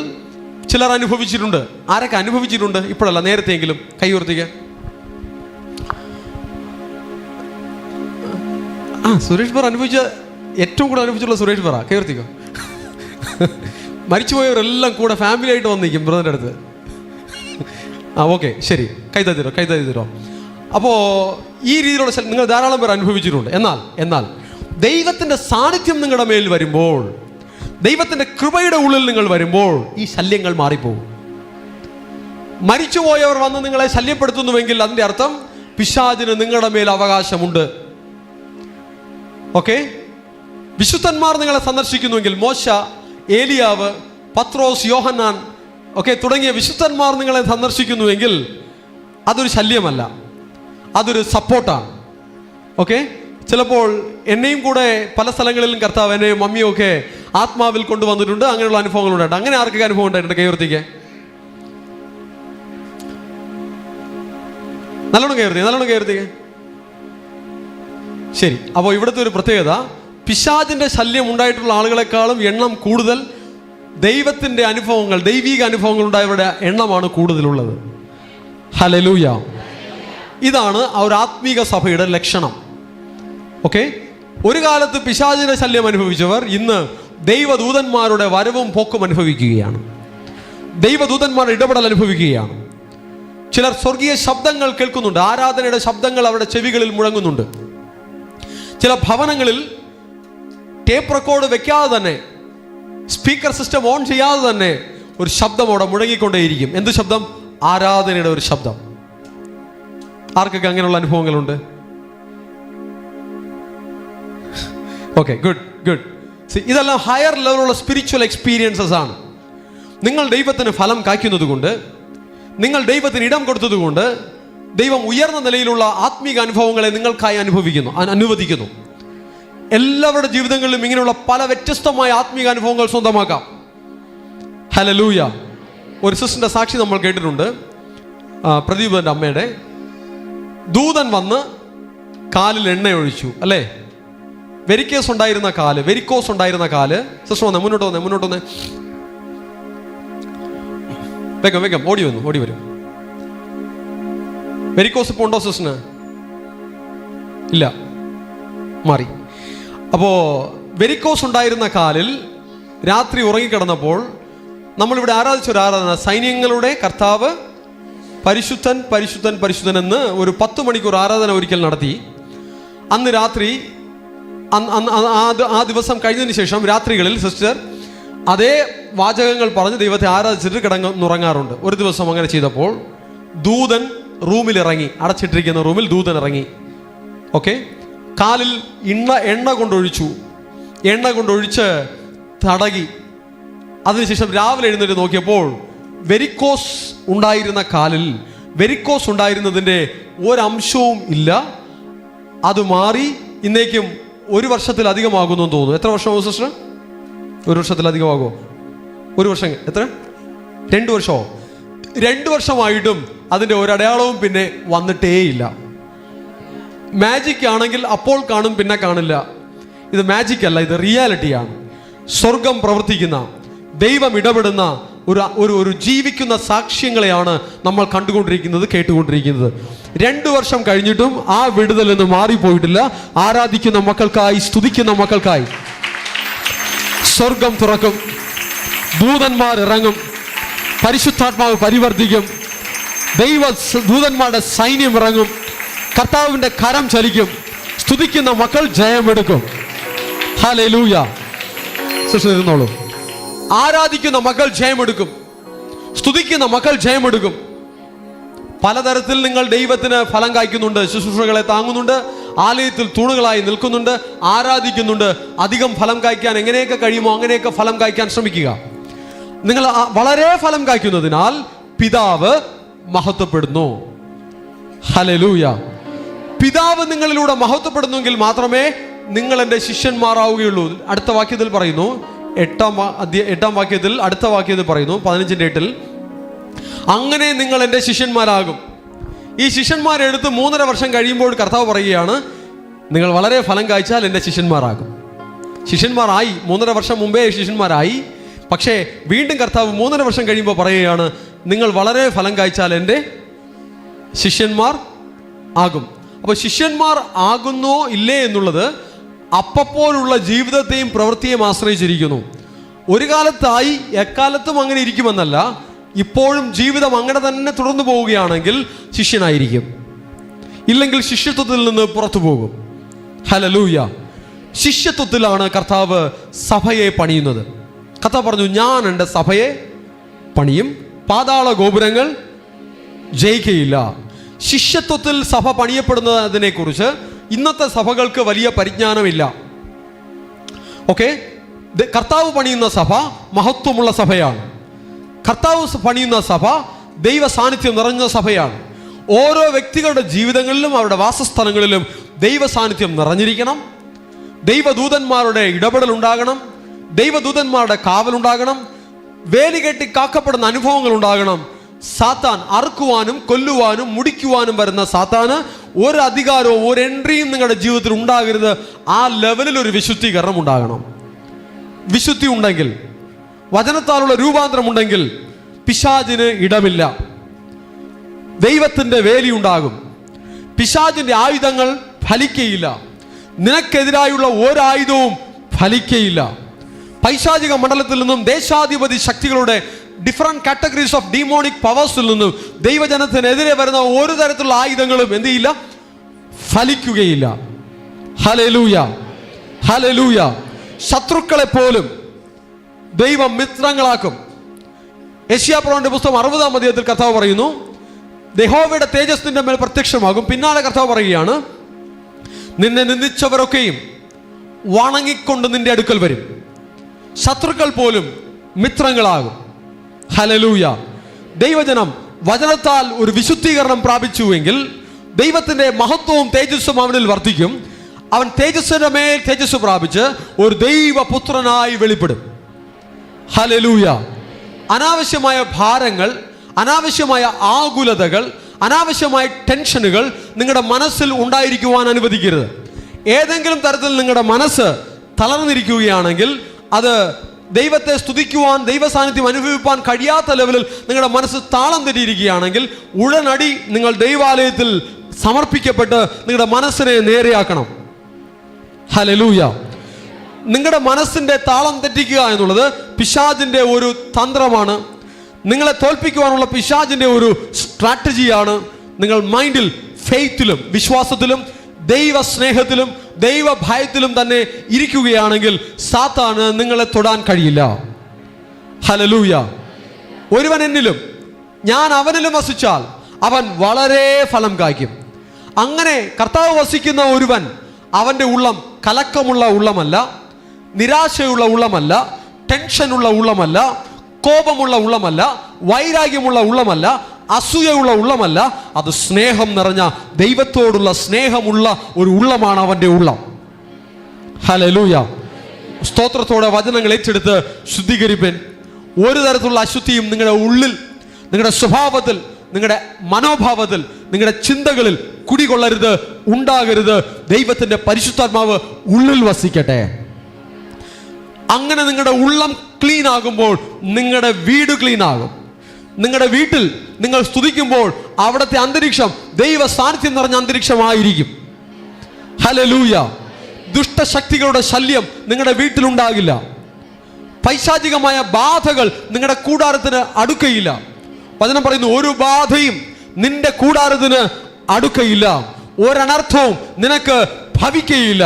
ചിലർ അനുഭവിച്ചിട്ടുണ്ട്. ആരൊക്കെ അനുഭവിച്ചിട്ടുണ്ട്? ഇപ്പോഴല്ല, നേരത്തെയെങ്കിലും കൈ ഉയർത്തിക്കുക. സുരേഷ് പറ അനുഭവിച്ച, ഏറ്റവും കൂടുതൽ അനുഭവിച്ചുള്ള സുരേഷ് പറ കൈ ഉയർത്തിക്കോ. മരിച്ചുപോയവരെല്ലാം കൂടെ ഫാമിലി ആയിട്ട് വന്നിരിക്കും ബ്രദറിൻ്റെ അടുത്ത്. ഓക്കെ, ശരി, കൈ തരുമോ? അപ്പോൾ ഈ രീതിയിലുള്ള നിങ്ങൾ ധാരാളം പേർ അനുഭവിച്ചിട്ടുണ്ട്. എന്നാൽ ദൈവത്തിൻ്റെ സാന്നിധ്യം നിങ്ങളുടെ മേൽ വരുമ്പോൾ, ദൈവത്തിൻ്റെ കൃപയുടെ ഉള്ളിൽ നിങ്ങൾ വരുമ്പോൾ ഈ ശല്യങ്ങൾ മാറിപ്പോകും. മരിച്ചുപോയവർ വന്ന് നിങ്ങളെ ശല്യപ്പെടുത്തുന്നുവെങ്കിൽ അതിൻ്റെ അർത്ഥം പിശാചിന് നിങ്ങളുടെ മേൽ അവകാശമുണ്ട്. ഓക്കെ, വിശുദ്ധന്മാർ നിങ്ങളെ സന്ദർശിക്കുന്നുവെങ്കിൽ, മോശ, ഏലിയാവ്, പത്രോസ്, യോഹന്നാൻ തുടങ്ങിയ വിശുദ്ധന്മാർ നിങ്ങളെ സന്ദർശിക്കുന്നുവെങ്കിൽ അതൊരു ശല്യമല്ല, അതൊരു സപ്പോർട്ടാണ്. ഓക്കെ, ചിലപ്പോൾ എന്നെയും കൂടെ പല സ്ഥലങ്ങളിലും കർത്താവ് എന്നെയും മമ്മിയും ഒക്കെ ആത്മാവിൽ കൊണ്ടുവന്നിട്ടുണ്ട്. അങ്ങനെയുള്ള അനുഭവങ്ങളുണ്ടായിട്ട്. അങ്ങനെ ആർക്കൊക്കെ അനുഭവം ഉണ്ടായിട്ടുണ്ട്? കൈവർത്തിക്ക്. നല്ലോണം കൈവർത്തിക്ക്. ശരി, അപ്പോൾ ഇവിടുത്തെ ഒരു പ്രത്യേകത, പിശാചിന്റെ ശല്യം ഉണ്ടായിട്ടുള്ള ആളുകളെക്കാളും എണ്ണം കൂടുതൽ ദൈവത്തിൻ്റെ അനുഭവങ്ങൾ, ദൈവിക അനുഭവങ്ങൾ ഉണ്ടായവരുടെ എണ്ണമാണ് കൂടുതലുള്ളത്. ഹല്ലേലൂയ. ഇതാണ് ഒരു ആത്മീക സഭയുടെ ലക്ഷണം. ഓക്കെ, ഒരു കാലത്ത് പിശാചിന്റെ ശല്യം അനുഭവിച്ചവർ ഇന്ന് ദൈവദൂതന്മാരുടെ വരവും പോക്കും അനുഭവിക്കുകയാണ്. ദൈവദൂതന്മാരുടെ ഇടപെടൽ അനുഭവിക്കുകയാണ്. ചിലർ സ്വർഗീയ ശബ്ദങ്ങൾ കേൾക്കുന്നുണ്ട്. ആരാധനയുടെ ശബ്ദങ്ങൾ അവരുടെ ചെവികളിൽ മുഴങ്ങുന്നുണ്ട്. ചില ഭവനങ്ങളിൽ ടേപ്പ് റെക്കോർഡ് വെക്കാതെ തന്നെ, സ്പീക്കർ സിസ്റ്റം ഓൺ ചെയ്യാതെ തന്നെ ഒരു ശബ്ദം അവിടെ മുഴങ്ങിക്കൊണ്ടേയിരിക്കും. എന്ത് ശബ്ദം? ആരാധനയുടെ ഒരു ശബ്ദം. ആർക്കൊക്കെ അങ്ങനെയുള്ള അനുഭവങ്ങളുണ്ട്? Okay, good. ഇതെല്ലാം ഹയർ ലെവലുള്ള സ്പിരിച്വൽ എക്സ്പീരിയൻസസ് ആണ്. നിങ്ങൾ ദൈവത്തിന് ഫലം കായ്ക്കുന്നത് കൊണ്ട്, നിങ്ങൾ ദൈവത്തിന് ഇടം കൊടുത്തത് കൊണ്ട്, ദൈവം ഉയർന്ന നിലയിലുള്ള ആത്മീക അനുഭവങ്ങളെ നിങ്ങൾക്കായി അനുവദിക്കുന്നു. എല്ലാവരുടെ ജീവിതങ്ങളിലും ഇങ്ങനെയുള്ള പല വ്യത്യസ്തമായ ആത്മീക അനുഭവങ്ങൾ സ്വന്തമാക്കാം. ഹല്ലേലൂയ. ഒരു സിസ്റ്ററിന്റെ സാക്ഷി നമ്മൾ കേട്ടിട്ടുണ്ട്. പ്രദീപന്റെ അമ്മയുടെ ദൂതൻ വന്ന് കാലിൽ എണ്ണ ഒഴിച്ചു, അല്ലേ? വെരിക്കോസ് ഉണ്ടായിരുന്ന കാല്. സിസ്റ്റർ വന്നേ, മുന്നോട്ട് വന്നേ. വേഗം ഓടി വരും. വെരിക്കോസ് ഇപ്പോൾ ഉണ്ടോ സിസ്റ്ററിന്? ഇല്ല, മാറി. അപ്പോൾ വെരിക്കോസ് ഉണ്ടായിരുന്ന കാലിൽ രാത്രി ഉറങ്ങിക്കിടന്നപ്പോൾ നമ്മളിവിടെ ആരാധിച്ച ഒരു ആരാധന, സൈന്യങ്ങളുടെ കർത്താവ് പരിശുദ്ധൻ പരിശുദ്ധൻ പരിശുദ്ധൻ എന്ന് ഒരു 10 മണിക്കൂർ ആരാധന ഒരിക്കൽ നടത്തി. അന്ന് രാത്രി, ആ ദിവസം കഴിഞ്ഞതിന് ശേഷം രാത്രികളിൽ സിസ്റ്റർ അതേ വാചകങ്ങൾ പറഞ്ഞ് ദൈവത്തെ ആരാധിച്ചിട്ട് കിടന്നുറങ്ങാറുണ്ട്. ഒരു ദിവസം അങ്ങനെ ചെയ്തപ്പോൾ ദൂതൻ റൂമിലിറങ്ങി, അടച്ചിട്ടിരിക്കുന്ന റൂമിൽ ദൂതൻ ഇറങ്ങി. ഓക്കെ, കാലിൽ എണ്ണ കൊണ്ടൊഴിച്ച് തടകി. അതിനുശേഷം രാവിലെ എഴുന്നേറ്റ് നോക്കിയപ്പോൾ വെരിക്കോസ് ഉണ്ടായിരുന്ന കാലിൽ വെരിക്കോസ് ഉണ്ടായിരുന്നതിൻ്റെ ഒരംശവും ഇല്ല. അത് മാറി ഇന്നേക്കും 1 വർഷത്തിലധികമാകുന്നു എന്ന് തോന്നുന്നു. എത്ര വർഷമാകും സിസ്റ്റർ? 1 വർഷത്തിലധികമാകുമോ? 1 വർഷം എത്ര? 2 വർഷമോ? 2 വർഷമായിട്ടും അതിൻ്റെ ഒരടയാളവും പിന്നെ വന്നിട്ടേയില്ല. മാജിക് ആണെങ്കിൽ അപ്പോൾ കാണും, പിന്നെ കാണില്ല. ഇത് മാജിക് അല്ല, ഇത് റിയാലിറ്റിയാണ്. സ്വർഗം പ്രവർത്തിക്കുന്ന, ദൈവം ഇടപെടുന്ന ഒരു ജീവിക്കുന്ന സാക്ഷ്യങ്ങളെയാണ് നമ്മൾ കണ്ടുകൊണ്ടിരിക്കുന്നത്, കേട്ടുകൊണ്ടിരിക്കുന്നത്. 2 വർഷം കഴിഞ്ഞിട്ടും ആ വിടുതൽ നിന്ന് മാറിപ്പോയിട്ടില്ല. ആരാധിക്കുന്ന മക്കൾക്കായി, സ്തുതിക്കുന്ന മക്കൾക്കായി സ്വർഗം തുറക്കും, ദൂതന്മാർ ഇറങ്ങും, പരിശുദ്ധാത്മാവ് പരിവർത്തിക്കും, ദൂതന്മാരുടെ സൈന്യം ഇറങ്ങും, കർത്താവിൻ്റെ കരം ചലിക്കും, സ്തുതിക്കുന്ന മക്കൾ ജയമെടുക്കും. ഹല്ലേലൂയ. ഇരുന്നോളൂ. ആരാധിക്കുന്ന മക്കൾ ജയമെടുക്കും, സ്തുതിക്കുന്ന മക്കൾ ജയമെടുക്കും. പലതരത്തിൽ നിങ്ങൾ ദൈവത്തിന് ഫലം കായ്ക്കുന്നുണ്ട്, ശുശ്രൂഷകളെ താങ്ങുന്നുണ്ട്, ആലയത്തിൽ തൂണുകളായി നിൽക്കുന്നുണ്ട്, ആരാധിക്കുന്നുണ്ട്. അധികം ഫലം കായ്ക്കാൻ എങ്ങനെയൊക്കെ കഴിയുമോ അങ്ങനെയൊക്കെ ഫലം കായ്ക്കാൻ ശ്രമിക്കുക. നിങ്ങൾ വളരെ ഫലം കായ്ക്കുന്നതിനാൽ പിതാവ് മഹത്വപ്പെടുന്നു. ഹല്ലേലൂയ. പിതാവ് നിങ്ങളിലൂടെ മഹത്വപ്പെടുന്നെങ്കിൽ മാത്രമേ നിങ്ങൾ എൻ്റെ ശിഷ്യന്മാരാവുകയുള്ളൂ. അടുത്ത വാക്യത്തിൽ പറയുന്നു, 8-ാം വാക്യത്തിൽ, അടുത്ത വാക്യത്തിൽ പറയുന്നു, 15-8, അങ്ങനെ നിങ്ങൾ എൻ്റെ ശിഷ്യന്മാരാകും. ഈ ശിഷ്യന്മാരെ എടുത്ത് 3.5 വർഷം കഴിയുമ്പോൾ കർത്താവ് പറയുകയാണ്, നിങ്ങൾ വളരെ ഫലം കായ്ച്ചാൽ എൻ്റെ ശിഷ്യന്മാരാകും. ശിഷ്യന്മാരായി, 3.5 വർഷം മുമ്പേ ശിഷ്യന്മാരായി. പക്ഷേ വീണ്ടും കർത്താവ് 3.5 വർഷം കഴിയുമ്പോൾ പറയുകയാണ്, നിങ്ങൾ വളരെ ഫലം കായ്ച്ചാൽ എൻ്റെ ശിഷ്യന്മാർ ആകും. അപ്പോൾ ശിഷ്യന്മാർ ആകുന്നോ ഇല്ലേ എന്നുള്ളത് അപ്പോഴുള്ള ജീവിതത്തെയും പ്രവൃത്തിയെയും ആശ്രയിച്ചിരിക്കുന്നു. ഒരു കാലത്തായി എക്കാലത്തും അങ്ങനെ ഇരിക്കുമെന്നല്ല, ഇപ്പോഴും ജീവിതം അങ്ങനെ തന്നെ തുടർന്നു പോവുകയാണെങ്കിൽ ശിഷ്യനായിരിക്കും, ഇല്ലെങ്കിൽ ശിഷ്യത്വത്തിൽ നിന്ന് പുറത്തു പോകും. ഹല്ലേലൂയ. ശിഷ്യത്വത്തിലാണ് കർത്താവ് സഭയെ പണിയുന്നത്. കർത്താവ് പറഞ്ഞു, ഞാൻ എൻ്റെ സഭയെ പണിയും, പാതാള ഗോപുരങ്ങൾ ജയിക്കയില്ല. ശിഷ്യത്വത്തിൽ സഭ പണിയപ്പെടുന്നതിനെ കുറിച്ച് ഇന്നത്തെ സഭകൾക്ക് വലിയ പരിജ്ഞാനമില്ല. ഓക്കെ, കർത്താവ് പണിയുന്ന സഭ മഹത്വമുള്ള സഭയാണ്. കർത്താവ് പണിയുന്ന സഭ ദൈവ സാന്നിധ്യം നിറഞ്ഞ സഭയാണ്. ഓരോ വ്യക്തികളുടെ ജീവിതങ്ങളിലും അവരുടെ വാസസ്ഥലങ്ങളിലും ദൈവ സാന്നിധ്യം നിറഞ്ഞിരിക്കണം. ദൈവദൂതന്മാരുടെ ഇടപെടൽ ഉണ്ടാകണം, ദൈവദൂതന്മാരുടെ കാവലുണ്ടാകണം, വേലികെട്ടി കാക്കപ്പെടുന്ന അനുഭവങ്ങൾ ഉണ്ടാകണം. സാത്താൻ അറുക്കുവാനും കൊല്ലുവാനും മുടിക്കുവാനും വരുന്ന സാത്താന് ഒരു അധികാരവും ഒരു എൻട്രിയും നിങ്ങളുടെ ജീവിതത്തിൽ ഉണ്ടാകരുത്. ആ ലെവലിൽ ഒരു വിശുദ്ധീകരണം ഉണ്ടാകണം. വിശുദ്ധി ഉണ്ടെങ്കിൽ, വചനത്താലുള്ള രൂപാന്തരം ഉണ്ടെങ്കിൽ പിശാചിന് ഇടമില്ല. ദൈവത്തിൻ്റെ വേലി ഉണ്ടാകും. പിശാചിൻ്റെ ആയുധങ്ങൾ ഫലിക്കയില്ല. നിനക്കെതിരായുള്ള ഒരായുധവും ഫലിക്കയില്ല. പൈശാചിക മണ്ഡലത്തിൽ നിന്നും ദേശാധിപതി ശക്തികളുടെ ഡിഫറെന്റ് കാറ്റഗറീസ് ഓഫ് ഡീമോണിക് പവേഴ്സിൽ നിന്നും ദൈവജനത്തിനെതിരെ വരുന്ന ഒരു തരത്തിലുള്ള ആയുധങ്ങളും എന്ത് ചെയ്യില്ല, ഫലിക്കുകയില്ല. Hallelujah, hallelujah. ശത്രുക്കളെ പോലും ദൈവം മിത്രങ്ങളാക്കും. യെശയ്യാപ്രവാചകന്റെ പുസ്തകം 60-ാം അധ്യായത്തിൽ കർത്താവ് പറയുന്നു, യഹോവയുടെ തേജസ് നിന്റെ മേൽ പ്രത്യക്ഷമാകും. പിന്നാലെ കർത്താവ് പറയുകയാണ്, നിന്നെ നിന്ദിച്ചവരൊക്കെയും വണങ്ങിക്കൊണ്ട് നിന്റെ അടുക്കൽ വരും. ശത്രുക്കൾ പോലും മിത്രങ്ങളാകും. ഹല്ലേലൂയ. ദൈവജനം വചനത്താൽ ഒരു വിശുദ്ധീകരണം പ്രാപിച്ചുവെങ്കിൽ ദൈവത്തിന്റെ മഹത്വവും തേജസ്സും അവനിൽ വർദ്ധിക്കും. അവൻ തേജസ്സിന്റെ മേൽ തേജസ് പ്രാപിച്ച് ഒരു ദൈവപുത്രനായി വെളിപ്പെടും. ഹല്ലേലൂയ. അനാവശ്യമായ ഭാരങ്ങൾ, അനാവശ്യമായ ആകുലതകൾ, അനാവശ്യമായ ടെൻഷനുകൾ നിങ്ങളുടെ മനസ്സിൽ ഉണ്ടായിരിക്കുവാൻ അനുവദിക്കരുത്. ഏതെങ്കിലും തരത്തിൽ നിങ്ങളുടെ മനസ്സ് തളർന്നിരിക്കുകയാണെങ്കിൽ, അത് ദൈവത്തെ സ്തുതിക്കുവാൻ, ദൈവ സാന്നിധ്യം അനുഭവിപ്പാൻ കഴിയാത്ത ലെവലിൽ നിങ്ങളുടെ മനസ്സ് താളം തെറ്റിയിരിക്കുകയാണെങ്കിൽ ഉടനടി നിങ്ങൾ ദൈവാലയത്തിൽ സമർപ്പിക്കപ്പെട്ട് നിങ്ങളുടെ മനസ്സിനെ നേരെയാക്കണം. ഹല്ലേലൂയ. നിങ്ങളുടെ മനസ്സിന്റെ താളം തെറ്റിക്കുക എന്നുള്ളത് പിശാചിന്റെ ഒരു തന്ത്രമാണ്. നിങ്ങളെ തോൽപ്പിക്കുവാനുള്ള പിശാചിന്റെ ഒരു സ്ട്രാറ്റജിയാണ്. നിങ്ങൾ മൈൻഡിൽ ഫെയ്ത്തിലും വിശ്വാസത്തിലും ദൈവ സ്നേഹത്തിലും ദൈവ ഭയത്തിലും തന്നെ ഇരിക്കുകയാണെങ്കിൽ സാത്താന് നിങ്ങളെ തൊടാൻ കഴിയില്ല. ഹല്ലേലൂയ. ഒരുവൻ എന്നിലും ഞാൻ അവനിലും വസിച്ചാൽ അവൻ വളരെ ഫലം കായ്ക്കും. അങ്ങനെ കർത്താവ് വസിക്കുന്ന ഒരുവൻ, അവൻ്റെ ഉള്ളം കലക്കമുള്ള ഉള്ളമല്ല, നിരാശയുള്ള ഉള്ളമല്ല, ടെൻഷനുള്ള ഉള്ളമല്ല, കോപമുള്ള ഉള്ളമല്ല, വൈരാഗ്യമുള്ള ഉള്ളമല്ല, അസൂയയുള്ള ഉള്ളമല്ല. അത് സ്നേഹം നിറഞ്ഞ ദൈവത്തോടുള്ള സ്നേഹമുള്ള ഒരു ഉള്ളമാണ് അവൻ്റെ ഉള്ളം. ഹല്ലേലൂയ. സ്തോത്രത്തോടെ വചനങ്ങൾ ഏറ്റെടുത്ത് ശുദ്ധീകരിപ്പൻ. ഒരു തരത്തിലുള്ള അശുദ്ധിയും നിങ്ങളുടെ ഉള്ളിൽ, നിങ്ങളുടെ സ്വഭാവത്തിൽ, നിങ്ങളുടെ മനോഭാവത്തിൽ, നിങ്ങളുടെ ചിന്തകളിൽ കുടികൊള്ളരുത്, ഉണ്ടാകരുത്. ദൈവത്തിൻ്റെ പരിശുദ്ധാത്മാവ് ഉള്ളിൽ വസിക്കട്ടെ. അങ്ങനെ നിങ്ങളുടെ ഉള്ളം ക്ലീൻ ആകുമ്പോൾ നിങ്ങളുടെ വീട് ക്ലീൻ ആകും. നിങ്ങളുടെ വീട്ടിൽ നിങ്ങൾ സ്തുതിക്കുമ്പോൾ അവിടുത്തെ അന്തരീക്ഷം ദൈവ സാന്നിധ്യം നിറഞ്ഞ അന്തരീക്ഷമായിരിക്കും. ഹല്ലേലൂയ. ദുഷ്ടശക്തികളുടെ ശല്യം നിങ്ങളുടെ വീട്ടിലുണ്ടാകില്ല. പൈശാചികമായ ബാധകൾ നിങ്ങളുടെ കൂടാരത്തിന് അടുക്കയില്ല. വചനം പറയുന്നു, ഒരു ബാധയും നിന്റെ കൂടാരത്തിന് അടുക്കയില്ല, ഒരനർത്ഥവും നിനക്ക് ഭവിക്കയില്ല.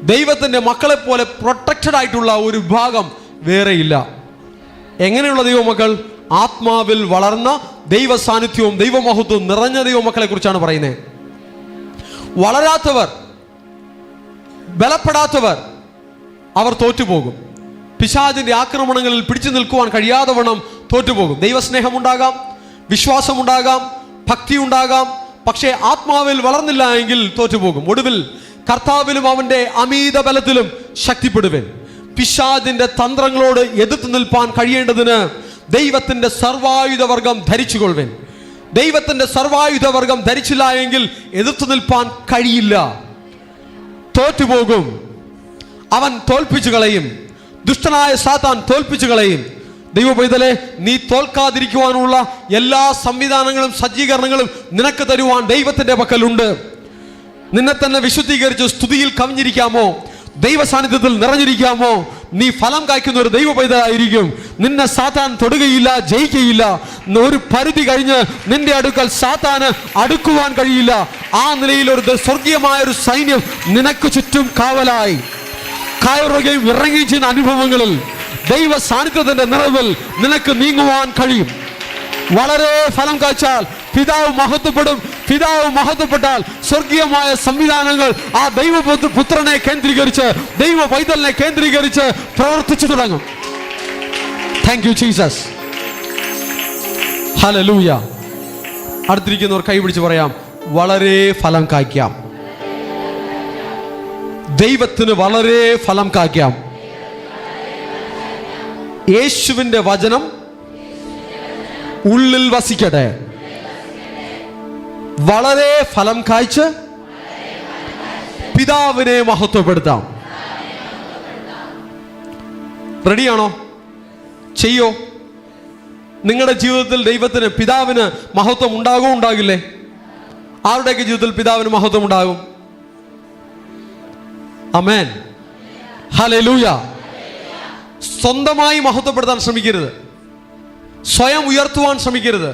ദൈവത്തിന്റെ മക്കളെ പോലെ പ്രൊട്ടക്റ്റഡ് ആയിട്ടുള്ള ഒരു വിഭാഗം വേറെയില്ല. എങ്ങനെയുള്ള ദൈവമക്കൾ? ആത്മാവിൽ വളർന്ന ദൈവ സാന്നിധ്യവും ദൈവമഹത്വവും നിറഞ്ഞ ദൈവമക്കളെ കുറിച്ചാണ് പറയുന്നത്. വളരാത്തവർ, ബലപ്പെടാത്തവർ, അവർ തോറ്റുപോകും. പിശാചിന്റെ ആക്രമണങ്ങളിൽ പിടിച്ചു നിൽക്കുവാൻ കഴിയാതെ വണ്ണം തോറ്റുപോകും. ദൈവസ്നേഹമുണ്ടാകാം, വിശ്വാസമുണ്ടാകാം, ഭക്തി ഉണ്ടാകാം, പക്ഷേ ആത്മാവിൽ വളർന്നില്ല എങ്കിൽ തോറ്റുപോകും. ഒടുവിൽ കർത്താവിലും അവന്റെ അമീത ബലത്തിലും ശക്തിപ്പെടുവേൻ. പിശാചിന്റെ തന്ത്രങ്ങളോട് എതിർത്ത് നിൽപ്പാൻ കഴിയേണ്ടതിന് ദൈവത്തിന്റെ സർവായുധവർഗം ധരിച്ചുകൊള്ളുവേൻ. ദൈവത്തിന്റെ സർവായുധവർഗം ധരിച്ചില്ല എങ്കിൽ എതിർത്ത് നിൽപ്പാൻ കഴിയില്ല, തോറ്റുപോകും. അവൻ തോൽപ്പിച്ചു കളയും. ദുഷ്ടനായ സാത്താൻ തോൽപ്പിച്ചു കളയും. ദൈവ പൈതലേ, നീ തോൽക്കാതിരിക്കുവാനുള്ള എല്ലാ സംവിധാനങ്ങളും സജ്ജീകരണങ്ങളും നിനക്ക് തരുവാൻ ദൈവത്തിന്റെ പക്കലുണ്ട്. നിന്നെ തന്നെ വിശുദ്ധീകരിച്ച് സ്തുതിയിൽ കവിഞ്ഞിരിക്കാമോ? ദൈവ സാന്നിധ്യത്തിൽ നിറഞ്ഞിരിക്കാമോ? നീ ഫലം കായ്ക്കുന്ന ഒരു ദൈവ പൈതലായിരിക്കും. നിന്നെ സാത്താൻ തൊടുകയില്ല, ജയിക്കയില്ല. ഒരു പരിധി കഴിഞ്ഞ് നിന്റെ അടുക്കൽ സാത്താന് അടുക്കുവാൻ കഴിയില്ല. ആ നിലയിൽ ഒരു സ്വർഗീയമായ ഒരു സൈന്യം നിനക്ക് ചുറ്റും കാവലായി കയറുകയും ഇറങ്ങുകയും ചെയ്യുന്ന അനുഭവങ്ങളിൽ ദൈവ സാന്നിധ്യത്തിന്റെ നിറവിൽ നിനക്ക് നീങ്ങുവാൻ കഴിയും. വളരെ ഫലം കായ്ച്ചാൽ പിതാവ് മഹത്വപ്പെടും. പിതാവ് മഹത്വപ്പെട്ടാൽ സ്വർഗീയമായ സംവിധാനങ്ങൾ ആ ദൈവപുത്രനെ കേന്ദ്രീകരിച്ച്, ദൈവ പൈതലിനെ കേന്ദ്രീകരിച്ച് പ്രവർത്തിച്ചു തുടങ്ങും. Thank you Jesus. ഹല്ലേലൂയ. അടുത്തിരിക്കുന്നവർ കൈപിടിച്ച് പറയാം, വളരെ ഫലം കായ്ക്കാം. ദൈവത്തിന് വളരെ ഫലം കായ്ക്കാം. യേശുവിന്റെ വചനം ഉള്ളിൽ വസിക്കട്ടെ. വളരെ ഫലം കായ്ച്ച് പിതാവിനെ മഹത്വപ്പെടുത്താം. റെഡിയാണോ? ചെയ്യോ? നിങ്ങളുടെ ജീവിതത്തിൽ ദൈവത്തിന്, പിതാവിന് മഹത്വം ഉണ്ടാകും, ഉണ്ടാകില്ലേ? ആരുടെയൊക്കെ ജീവിതത്തിൽ പിതാവിന് മഹത്വം ഉണ്ടാകും? ആമേൻ. ഹല്ലേലൂയ. സ്വന്തമായി മഹത്വപ്പെടുത്താൻ ശ്രമിക്കരുത്. സ്വയം ഉയർത്തുവാൻ ശ്രമിക്കരുത്.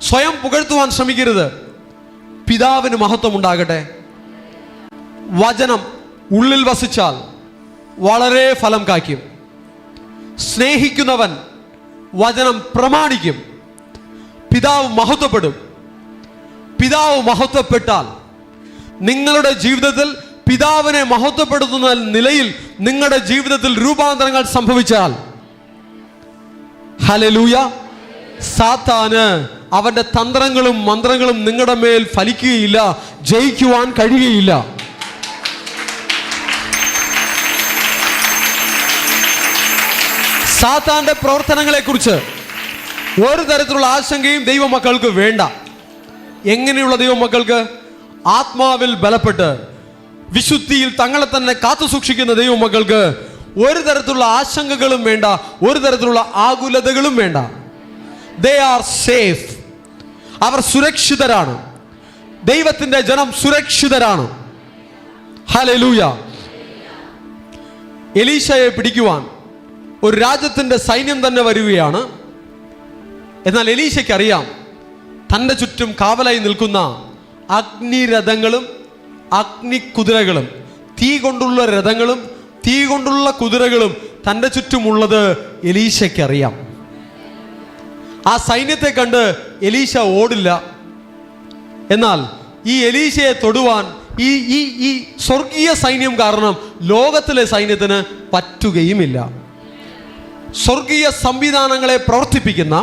സ്വയം പുകഴ്ത്തുവാൻ ശ്രമിക്കരുത്. പിതാവിന് മഹത്വം ഉണ്ടാകട്ടെ. വചനം ഉള്ളിൽ വസിച്ചാൽ വളരെ ഫലം കായ്ക്കും. സ്നേഹിക്കുന്നവൻ വചനം പ്രമാണിക്കും. പിതാവ് മഹത്വപ്പെടും. പിതാവ് മഹത്വപ്പെട്ടാൽ നിങ്ങളുടെ ജീവിതത്തിൽ പിതാവിനെ മഹത്വപ്പെടുത്തുന്ന നിലയിൽ നിങ്ങളുടെ ജീവിതത്തിൽ രൂപാന്തരങ്ങൾ സംഭവിച്ചാൽ, ഹല്ലേലൂയ, സാത്താന് അവന്റെ തന്ത്രങ്ങളും മന്ത്രങ്ങളും നിങ്ങളുടെ മേൽ ഫലിക്കുകയില്ല, ജയിക്കുവാൻ കഴിയുകയില്ല. സാത്താന്റെ പ്രവർത്തനങ്ങളെ കുറിച്ച് ഒരു തരത്തിലുള്ള ആശങ്കയും ദൈവമക്കൾക്ക് വേണ്ട. എങ്ങനെയുള്ള ദൈവമക്കൾക്ക്? ആത്മാവിൽ ബലപ്പെട്ട് വിശുദ്ധിയിൽ തങ്ങളെ തന്നെ കാത്തു സൂക്ഷിക്കുന്ന ദൈവമക്കൾക്ക് ഒരു തരത്തിലുള്ള ആശങ്കകളും വേണ്ട, ഒരു തരത്തിലുള്ള ആകുലതകളും വേണ്ട. They are safe. അവർ സുരക്ഷിതരാണ്. ദൈവത്തിന്റെ ജനം സുരക്ഷിതരാണ്. ഹല്ലേലൂയ. എലീശയെ പിടിക്കുവാൻ ഒരു രാജ്യത്തിന്റെ സൈന്യം തന്നെ വരികയാണ്. എന്നാൽ എലീശയ്ക്ക് അറിയാം, തൻ്റെ ചുറ്റും കാവലായി നിൽക്കുന്ന അഗ്നിരഥങ്ങളും അഗ്നിക്കുതിരകളും, തീ കൊണ്ടുള്ള രഥങ്ങളും തീ കൊണ്ടുള്ള കുതിരകളും തൻ്റെ ചുറ്റുമുള്ളത് എലീശയ്ക്കറിയാം. ആ സൈന്യത്തെ കണ്ട് എലീശ ഓടില്ല. എന്നാൽ ഈ എലീശയെ തൊടുവാൻ ഈ സ്വർഗീയ സൈന്യം കാരണം ലോകത്തിലെ സൈന്യത്തിന് പറ്റുകയുമില്ല. സ്വർഗീയ സംവിധാനങ്ങളെ പ്രവർത്തിപ്പിക്കുന്ന,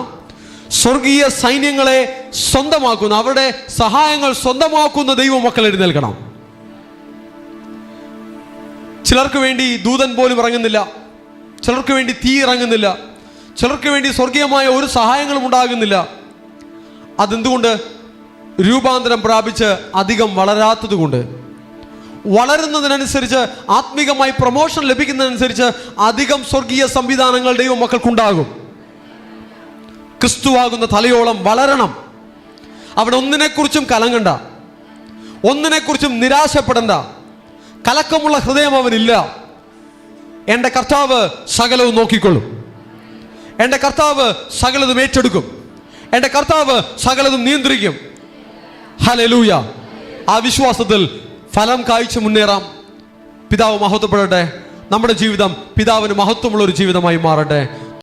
സ്വർഗീയ സൈന്യങ്ങളെ സ്വന്തമാക്കുന്ന, അവരുടെ സഹായങ്ങൾ സ്വന്തമാക്കുന്ന ദൈവമക്കൾ എഴുന്നേൽക്കണം. ചിലർക്ക് വേണ്ടി ദൂതൻ പോലും ഇറങ്ങുന്നില്ല, ചിലർക്ക് വേണ്ടി തീ ഇറങ്ങുന്നില്ല, ചിലർക്ക് വേണ്ടി സ്വർഗീയമായ ഒരു സഹായങ്ങളും ഉണ്ടാകുന്നില്ല. അതെന്തുകൊണ്ട്? രൂപാന്തരം പ്രാപിച്ച് അധികം വളരാത്തത് കൊണ്ട്. വളരുന്നതിനനുസരിച്ച്, ആത്മീകമായി പ്രൊമോഷൻ ലഭിക്കുന്നതിനനുസരിച്ച് അധികം സ്വർഗീയ സംവിധാനങ്ങൾ ദൈവ മക്കൾക്കുണ്ടാകും. ക്രിസ്തുവാകുന്ന തലയോളം വളരണം. അവിടെ ഒന്നിനെക്കുറിച്ചും കലങ്ങണ്ട, ഒന്നിനെക്കുറിച്ചും നിരാശപ്പെടണ്ട. കലക്കമുള്ള ഹൃദയം അവനില്ല. എൻ്റെ കർത്താവ് സകലവും നോക്കിക്കൊള്ളും. എൻ്റെ കർത്താവ് സകലതും ഏറ്റെടുക്കും. എൻ്റെ കർത്താവ് സകലതും നിയന്ത്രിക്കും. ഹല്ലേലൂയ. ആ വിശ്വാസത്തിൽ ഫലം കായ്ച്ചു മുന്നേറാം. പിതാവ് മഹത്വപ്പെടട്ടെ. നമ്മുടെ ജീവിതം പിതാവിന് മഹത്വമുള്ള ഒരു ജീവിതമായി മാറട്ടെ.